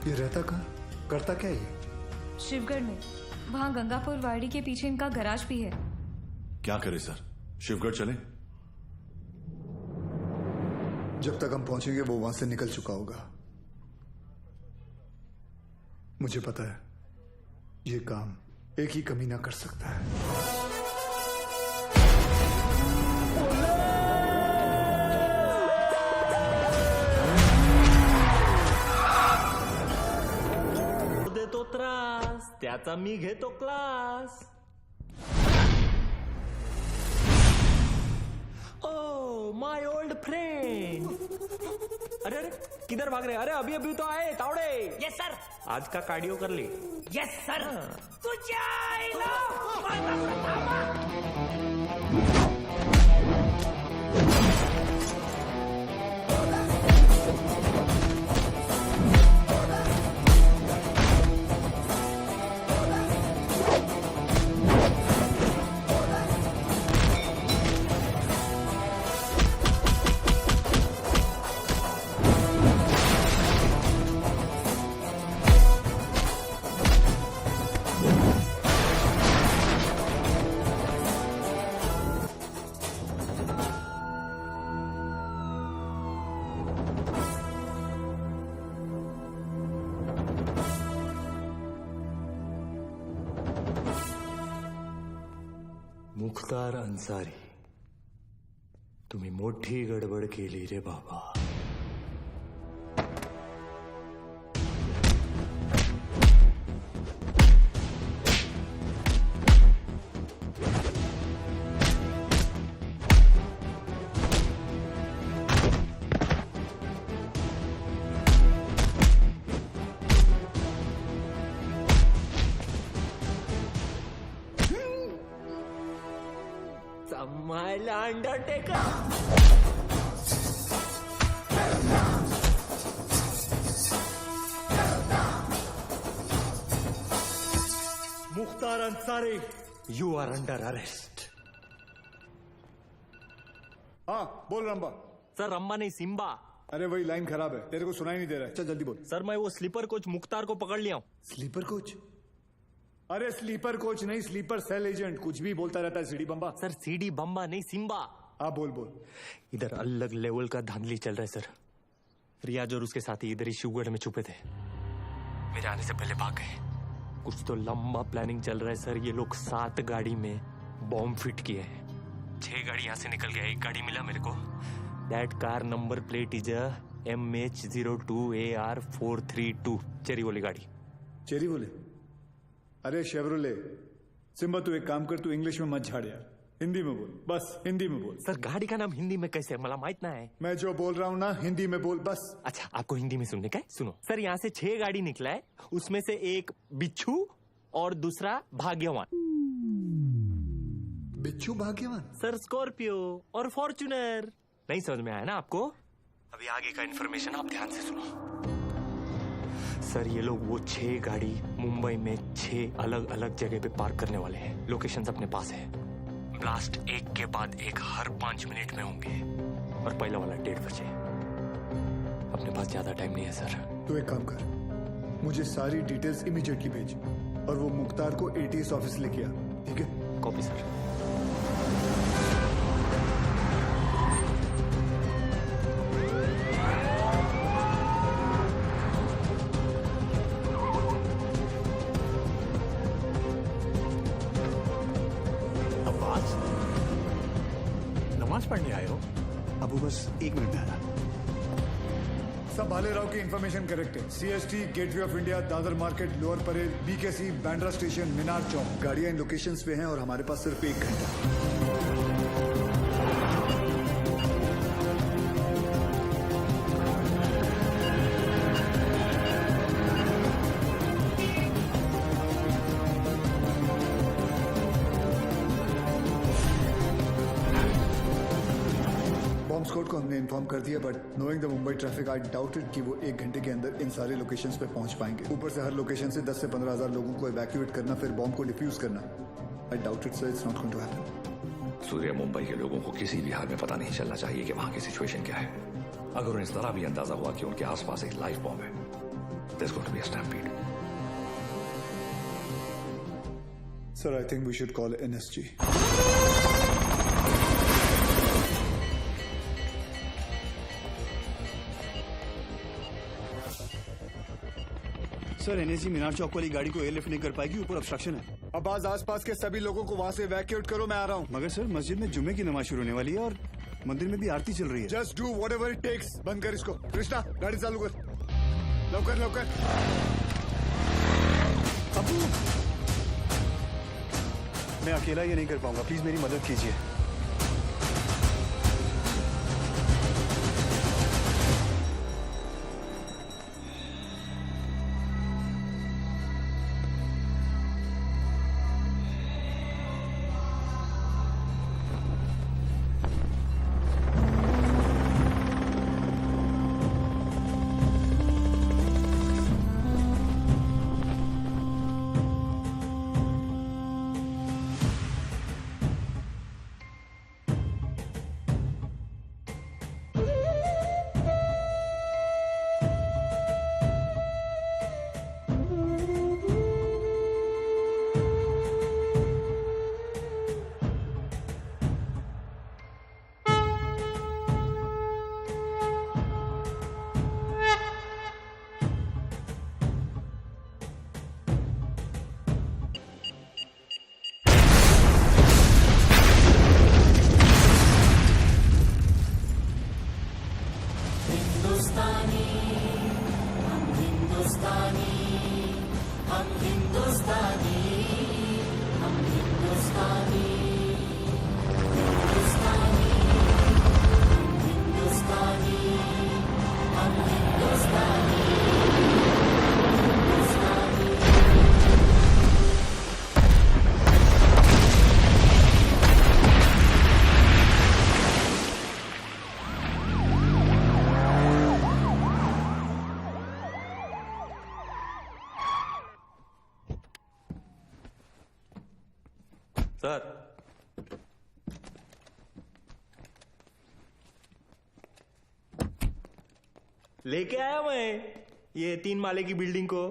ये रहता कहाँ, करता क्या ये? शिवगढ़ में, वहाँ गंगापुर वाड़ी के पीछे इनका गराज भी है। क्या करे सर, शिवगढ़ चले? जब तक हम पहुंचेंगे वो वहां से निकल चुका होगा। मुझे पता है ये काम एक ही कमीना कर सकता है। देतो त्रास, त्याचा मी घेतो class. Oh my old friend. अरे अरे किधर भाग रहे? अरे अभी अभी तो आए तावड़े। Yes sir. आज का कार्डियो कर ली? Yes sir. तुझ्या मुख्तार अन्सारी, तुम्ही मोठी गडबड केली रे बाबा। समायला undertaker. Mukhtar Ansari, you are under arrest. हाँ बोल रंबा। सर रंबा नहीं, सिम्बा। अरे वही लाइन खराब है, तेरे को सुनाई नहीं दे रहा है। चल जल्दी बोल। सर मैं वो स्लीपर कोच मुख्तार को पकड़ लिया हूँ। Sleeper coach? अरे स्लीपर कोच नहीं, स्लीपर सेल एजेंट। कुछ भी बोलता रहता है सीडी बम्बा। सर सीडी बम्बा नहीं, सिम्बा। हाँ बोल बोल। इधर अलग लेवल का धांधली चल रहा है सर। रियाज और उसके साथी इधर ही शिवगढ़ में छुपे थे, मेरे आने से पहले भाग गए। कुछ तो लंबा प्लानिंग चल रहा है सर। ये लोग 7 गाड़ी में बॉम्ब फिट किए हैं। 6 गाड़ी यहाँ से निकल गया, 1 गाड़ी मिला मेरे को। That car number plate is MH02AR432। Cherry वाली गाड़ी। चेरी बोले? अरे शेवरोले। सिम्बा तू एक काम कर, तू इंग्लिश में मत झाड़ यार, हिंदी में बोल, बस हिंदी में बोल। सर गाड़ी का नाम हिंदी में कैसे, मला माहित ना है। मैं जो बोल रहा हूँ ना हिंदी में बोल बस। अच्छा आपको हिंदी में सुनने का है? सुनो सर, यहाँ से 6 गाड़ी निकला है, उसमें से एक बिच्छू और दूसरा भाग्यवान। बिच्छू भाग्यवान? सर स्कॉर्पियो और फॉर्च्यूनर। नहीं समझ में आया ना आपको? अभी आगे का इन्फॉर्मेशन आप ध्यान से सुनो। सर ये लोग वो 6 गाड़ी मुंबई में 6 अलग अलग जगह पे पार्क करने वाले हैं। लोकेशंस अपने पास है। ब्लास्ट एक के बाद एक हर 5 मिनट में होंगे और पहला वाला 1:30 बजे। अपने पास ज्यादा टाइम नहीं है सर। तो एक काम कर, मुझे सारी डिटेल्स इमीडिएटली भेज और वो मुख्तार को ATS ऑफिस लेके आ, ठीक है? Copy sir. नमाज पढ़ने आए हो? अबू बस 1 मिनट में आ रहा। सब भालेराव की इंफॉर्मेशन करेक्ट है। CST, gateway of India, Dadar market, lower Parel, BKC, Bandra station, Minar Chowk. गाड़ियां इन लोकेशंस पे हैं और हमारे पास सिर्फ 1 घंटा। बॉम्ब स्क्वाड को हमने इन्फॉर्म कर दिया, but knowing the Mumbai traffic I doubted कि वो 1 घंटे के अंदर इन सारे लोकेशंस पे पहुंच पाएंगे। ऊपर से हर लोकेशन से 10 से 15 हजार लोगों को इवैक्यूएट करना, फिर बॉम्ब को डिफ्यूज करना। I doubted sir, it's not going to happen. Surya, Mumbai के लोगों को किसी भी हाल में पता नहीं चलना चाहिए कि वहां की सिचुएशन क्या है। अगर उन्हें इस तरह भी अंदाजा हुआ कि उनके आसपास एक लाइव बॉम्ब है, there's going to be a stampede. Sir, I think we should call NSG. Sir NSG मीनार चौक वाली गाड़ी को एयरलिफ्ट नहीं कर पाएगी, ऊपर ऑब्स्ट्रक्शन है। अब्बास, आसपास के सभी लोगों को वहां से इवैक्यूएट करो, मैं आ रहा हूँ। मगर सर मस्जिद में जुम्मे की नमाज शुरू होने वाली है और मंदिर में भी आरती चल रही है। Just do whatever it takes. बंद कर इसको। कृष्णा, गाड़ी चालू कर, लवकर लवकर। अबू, मैं अकेला ये नहीं कर पाऊंगा, प्लीज मेरी मदद कीजिए। सर, लेके आया मैं ये 3 माले की बिल्डिंग को।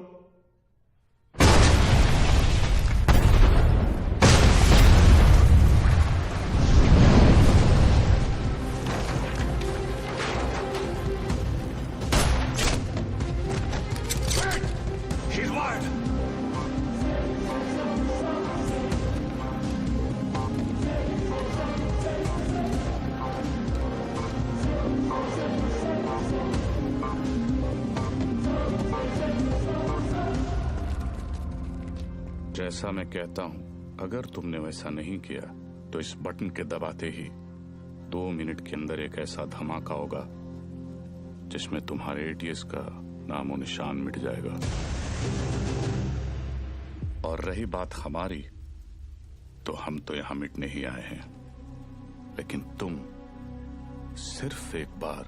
She's wired. जैसा मैं कहता हूं, अगर तुमने वैसा नहीं किया तो इस बटन के दबाते ही 2 मिनट के अंदर एक ऐसा धमाका होगा जिसमें तुम्हारे एटीएस का नामो निशान मिट जाएगा। और रही बात हमारी, तो हम तो यहां मिटने ही आए हैं, लेकिन तुम सिर्फ एक बार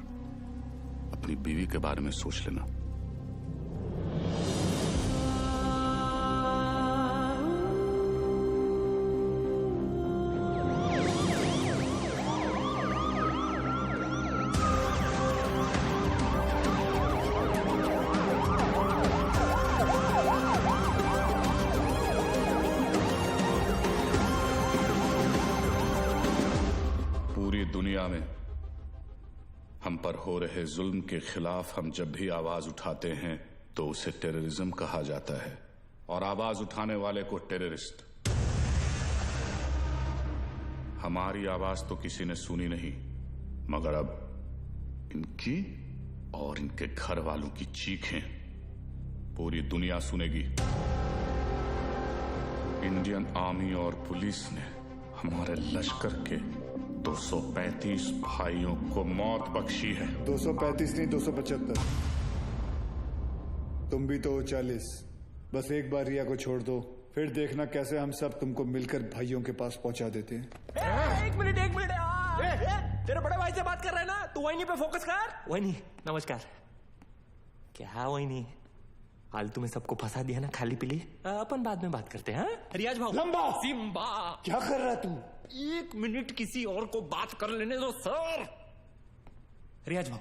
अपनी बीवी के बारे में सोच लेना। पूरी दुनिया में हम पर हो रहे जुल्म के खिलाफ हम जब भी आवाज उठाते हैं तो उसे टेररिज्म कहा जाता है, और आवाज उठाने वाले को टेररिस्ट। हमारी आवाज तो किसी ने सुनी नहीं, मगर अब इनकी और इनके घर वालों की चीखें पूरी दुनिया सुनेगी। इंडियन आर्मी और पुलिस ने हमारे लश्कर के 235 भाइयों को मौत बख्शी है। 235 नहीं, 275। तुम भी तो हो 40। बस एक बार रिया को छोड़ दो, फिर देखना कैसे हम सब तुमको मिलकर भाइयों के पास पहुंचा देते हैं। एक मिनट तेरे बड़े भाई से बात कर रहा है ना, तू वही पे फोकस कर। वही नमस्कार। क्या वही फालतू में सबको फंसा दिया ना, खाली पीली। अपन बाद में बात करते हैं। रियाज भाऊ। लंबा सिम्बा क्या कर रहा तू? 1 मिनट किसी और को बात कर लेने दो सर। रियाज भाऊ,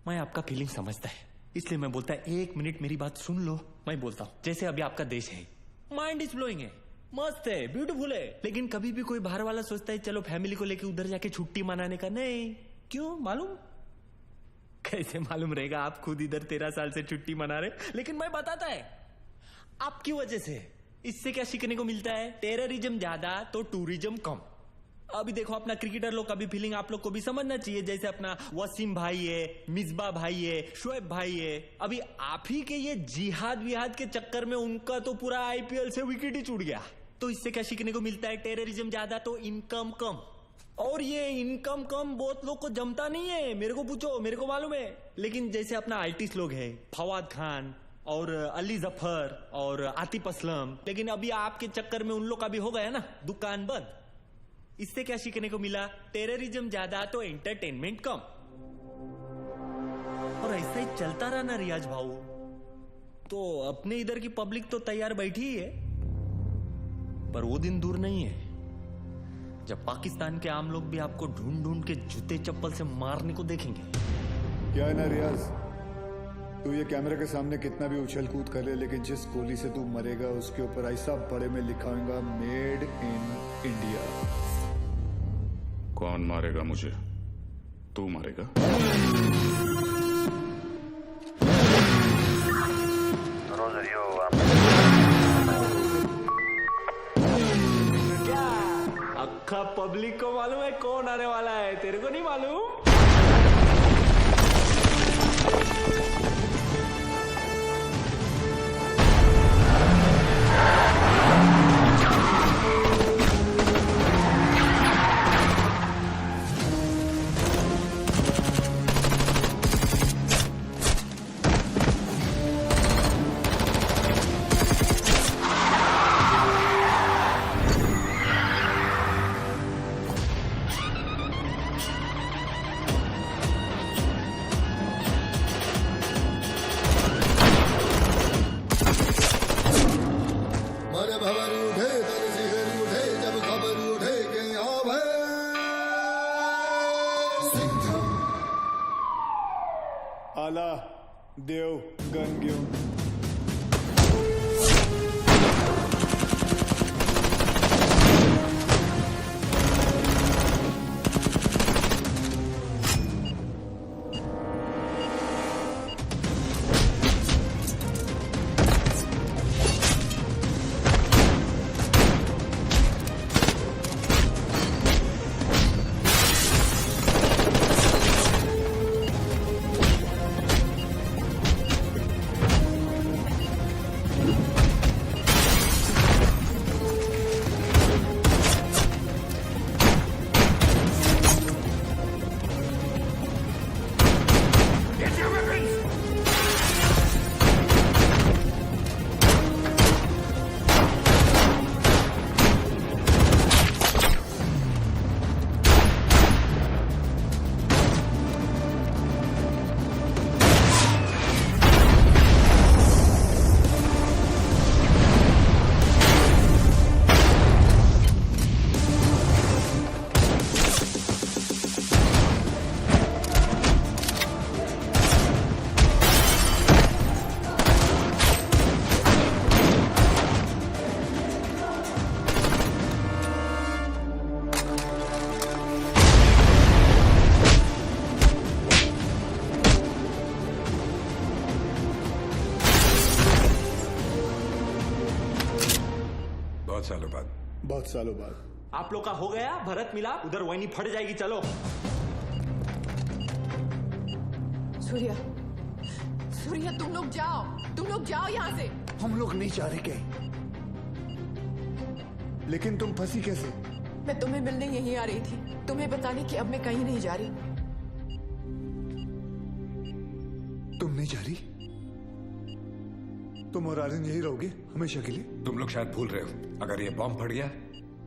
मैं आपका फीलिंग समझता है, इसलिए मैं बोलता है 1 मिनट मेरी बात सुन लो। मैं बोलता हूँ जैसे अभी आपका देश है, माइंड इज ब्लोइंग है, मस्त है, ब्यूटीफुल है, लेकिन कभी भी कोई बाहर वाला सोचता है चलो फैमिली को लेके उधर जाके छुट्टी मनाने का। नहीं, क्यों मालूम? कैसे मालूम रहेगा? आप खुद इधर 13 साल से छुट्टी मना रहे, लेकिन मैं बताता है आपकी वजह से। इससे क्या सीखने को मिलता है? टेररिज्म ज्यादा तो टूरिज्म कम। अभी देखो अपना क्रिकेटर लोग का भी फीलिंग आप लोग को भी समझना चाहिए। जैसे अपना वसीम भाई है, मिसबा भाई है, शोएब भाई है, अभी आप ही के ये जिहाद विहाद के चक्कर में उनका तो पूरा आईपीएल से विकेट ही छूट गया। तो इससे क्या सीखने को मिलता है? टेररिज्म ज्यादा तो इनकम कम। और ये इनकम कम बहुत लोग को जमता नहीं है, मेरे को पूछो, मेरे को मालूम है। लेकिन जैसे अपना आर्टिस्ट लोग है, फवाद खान और अली जफर और आतिफ असलम, लेकिन अभी आपके चक्कर में उन लोग का भी हो गया ना दुकान बंद। इससे क्या सीखने को मिला? टेररिज्म ज्यादा तो एंटरटेनमेंट कम। और ऐसा ही चलता रहा ना रियाज भाऊ, तो अपने इधर की पब्लिक तो तैयार बैठी ही है। पर वो दिन दूर नहीं है जब पाकिस्तान के आम लोग भी आपको ढूंढ ढूंढ के जूते चप्पल से मारने को देखेंगे। क्या है ना रियाज, तू ये कैमरे के सामने कितना भी उछल कूद कर ले, लेकिन जिस गोली से तू मरेगा उसके ऊपर ऐसा बड़े में लिखा होगा मेड इन इंडिया। कौन मारेगा मुझे? तू मारेगा? अक्खा पब्लिक को मालूम है कौन आने वाला है, तेरे को नहीं मालूम? आला देव गन घेऊन सालों बाद। बहुत सालों बाद। आप लोग का हो गया भरत मिला, उधर वही फट जाएगी। चलो सूर्या, सूर्या तुम लोग जाओ यहाँ से। हम लोग नहीं जा रहे कहीं। लेकिन तुम फंसी कैसे? मैं तुम्हें मिलने यहीं आ रही थी, तुम्हें बताने कि अब मैं कहीं नहीं जा रही। तुम नहीं जा रही? तुम और आर्यन यही रहोगे हमेशा के लिए? तुम लोग शायद भूल रहे हो, अगर ये बॉम्ब फट गया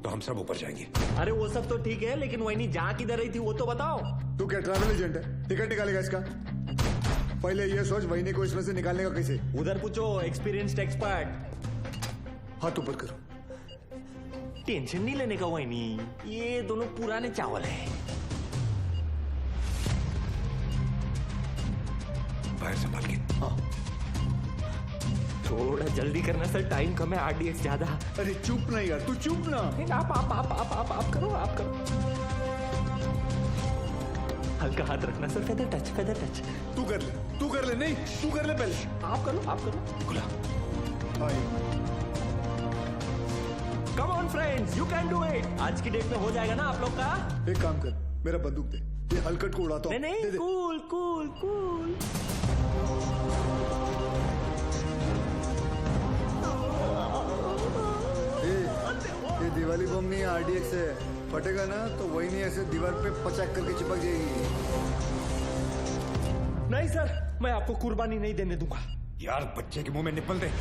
तो हम सब ऊपर जाएंगे। अरे वो सब तो ठीक है, लेकिन वही जहाँ किधर रही थी वो तो बताओ। तू क्या ट्रैवल एजेंट है? टिकट निकालेगा इसका? पहले ये सोच वहीने को इसमें से निकालने का कैसे। उधर पूछो एक्सपीरियंस्ड एक्सपर्ट। हाथ ऊपर करो। टेंशन नहीं लेने का वही नहीं, ये दोनों पुराने चावल है। बाहर संभाल के। हाँ। थोड़ा जल्दी करना सर, टाइम कम है, आरडीएक्स ज्यादा। अरे चुप ना यार, तू चुप ना। आप करो। हल्का हाथ रखना सर, फेदर टच। तू कर ले, नहीं तू कर ले पहले। आप करो। खुला। Come on friends, you can do it. आज की डेट में हो जाएगा ना आप लोग का। एक काम कर, मेरा बंदूक दे, ये हलकट को उड़ाता हूं। नहीं, कूल। ये दिवाली बम नहीं आरडीएक्स है, फटेगा ना तो वही नहीं ऐसे दीवार पे पचाक करके चिपक जाएगी। नहीं सर, मैं आपको कुर्बानी नहीं देने दूंगा। यार बच्चे के मुंह में निपल दे।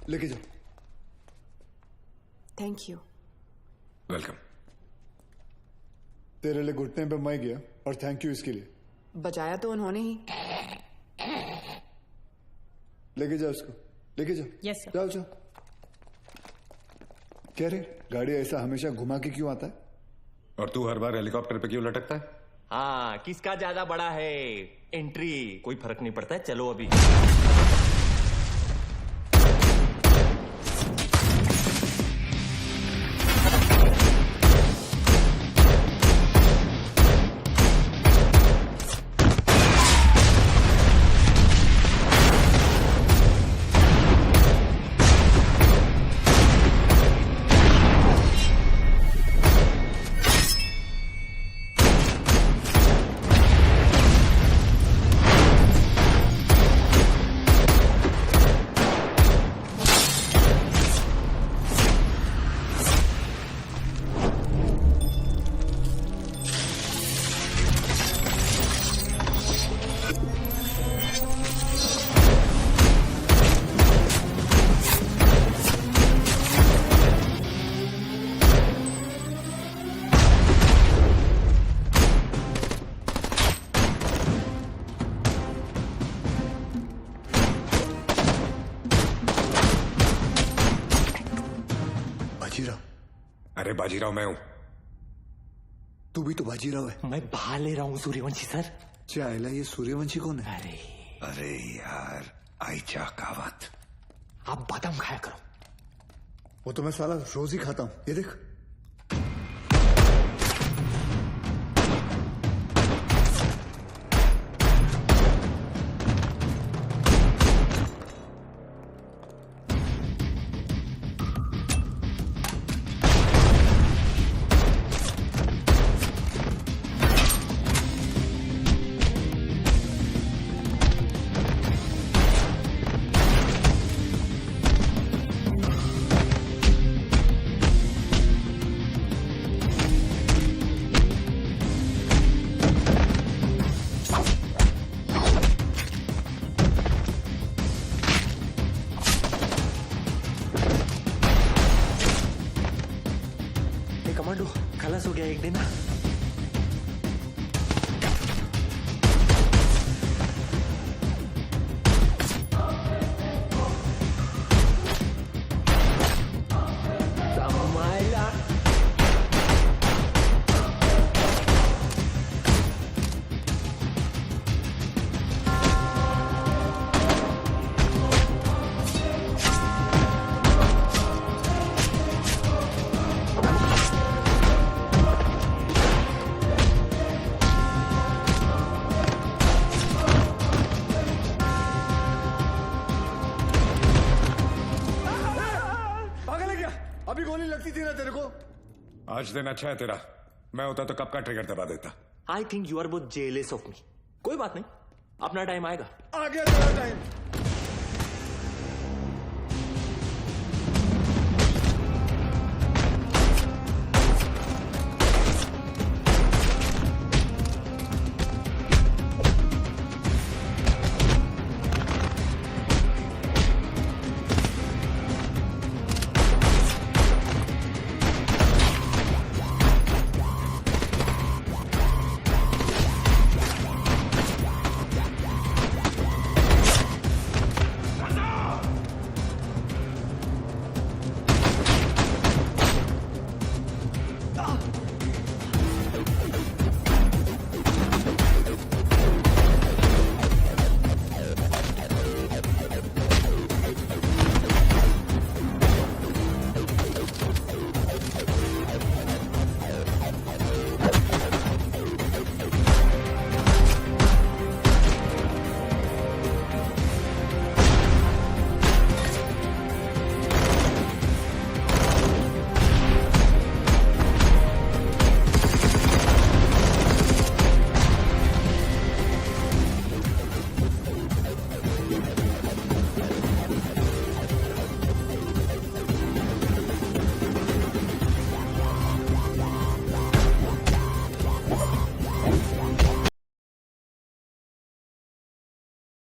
लेके जाओ। Thank you. वेलकम। तेरे लिए घुटने पे मैं गया और थैंक यू इसके लिए। बजाया तो उन्होंने ही। लेके जाओ इसको, लेके जाओ। Yes sir. जाओ। क्या रे, गाड़ी ऐसा हमेशा घुमा के क्यों आता है? और तू हर बार हेलीकॉप्टर पे क्यों लटकता है? हाँ, किसका ज्यादा बड़ा है एंट्री, कोई फर्क नहीं पड़ता है। चलो अभी। अरे बाजीराव मैं हूं। तू भी तो बाजीराव है। मैं बाहर ले रहा हूँ सूर्यवंशी सर। चाइला, ये सूर्यवंशी कौन है? अरे यार आइचा कावत। आप बादाम खाया करो। वो तो मैं साला रोज ही खाता हूँ, ये देख। खलास हो गया एक दिन। समायला पागल है क्या? अभी गोली लगती थी ना तेरे को। आज दिन अच्छा है तेरा। मैं होता तो कब का ट्रिगर दबा देता। I think you are both jealous of me. कोई बात नहीं, अपना टाइम आएगा। आ गया तेरा टाइम।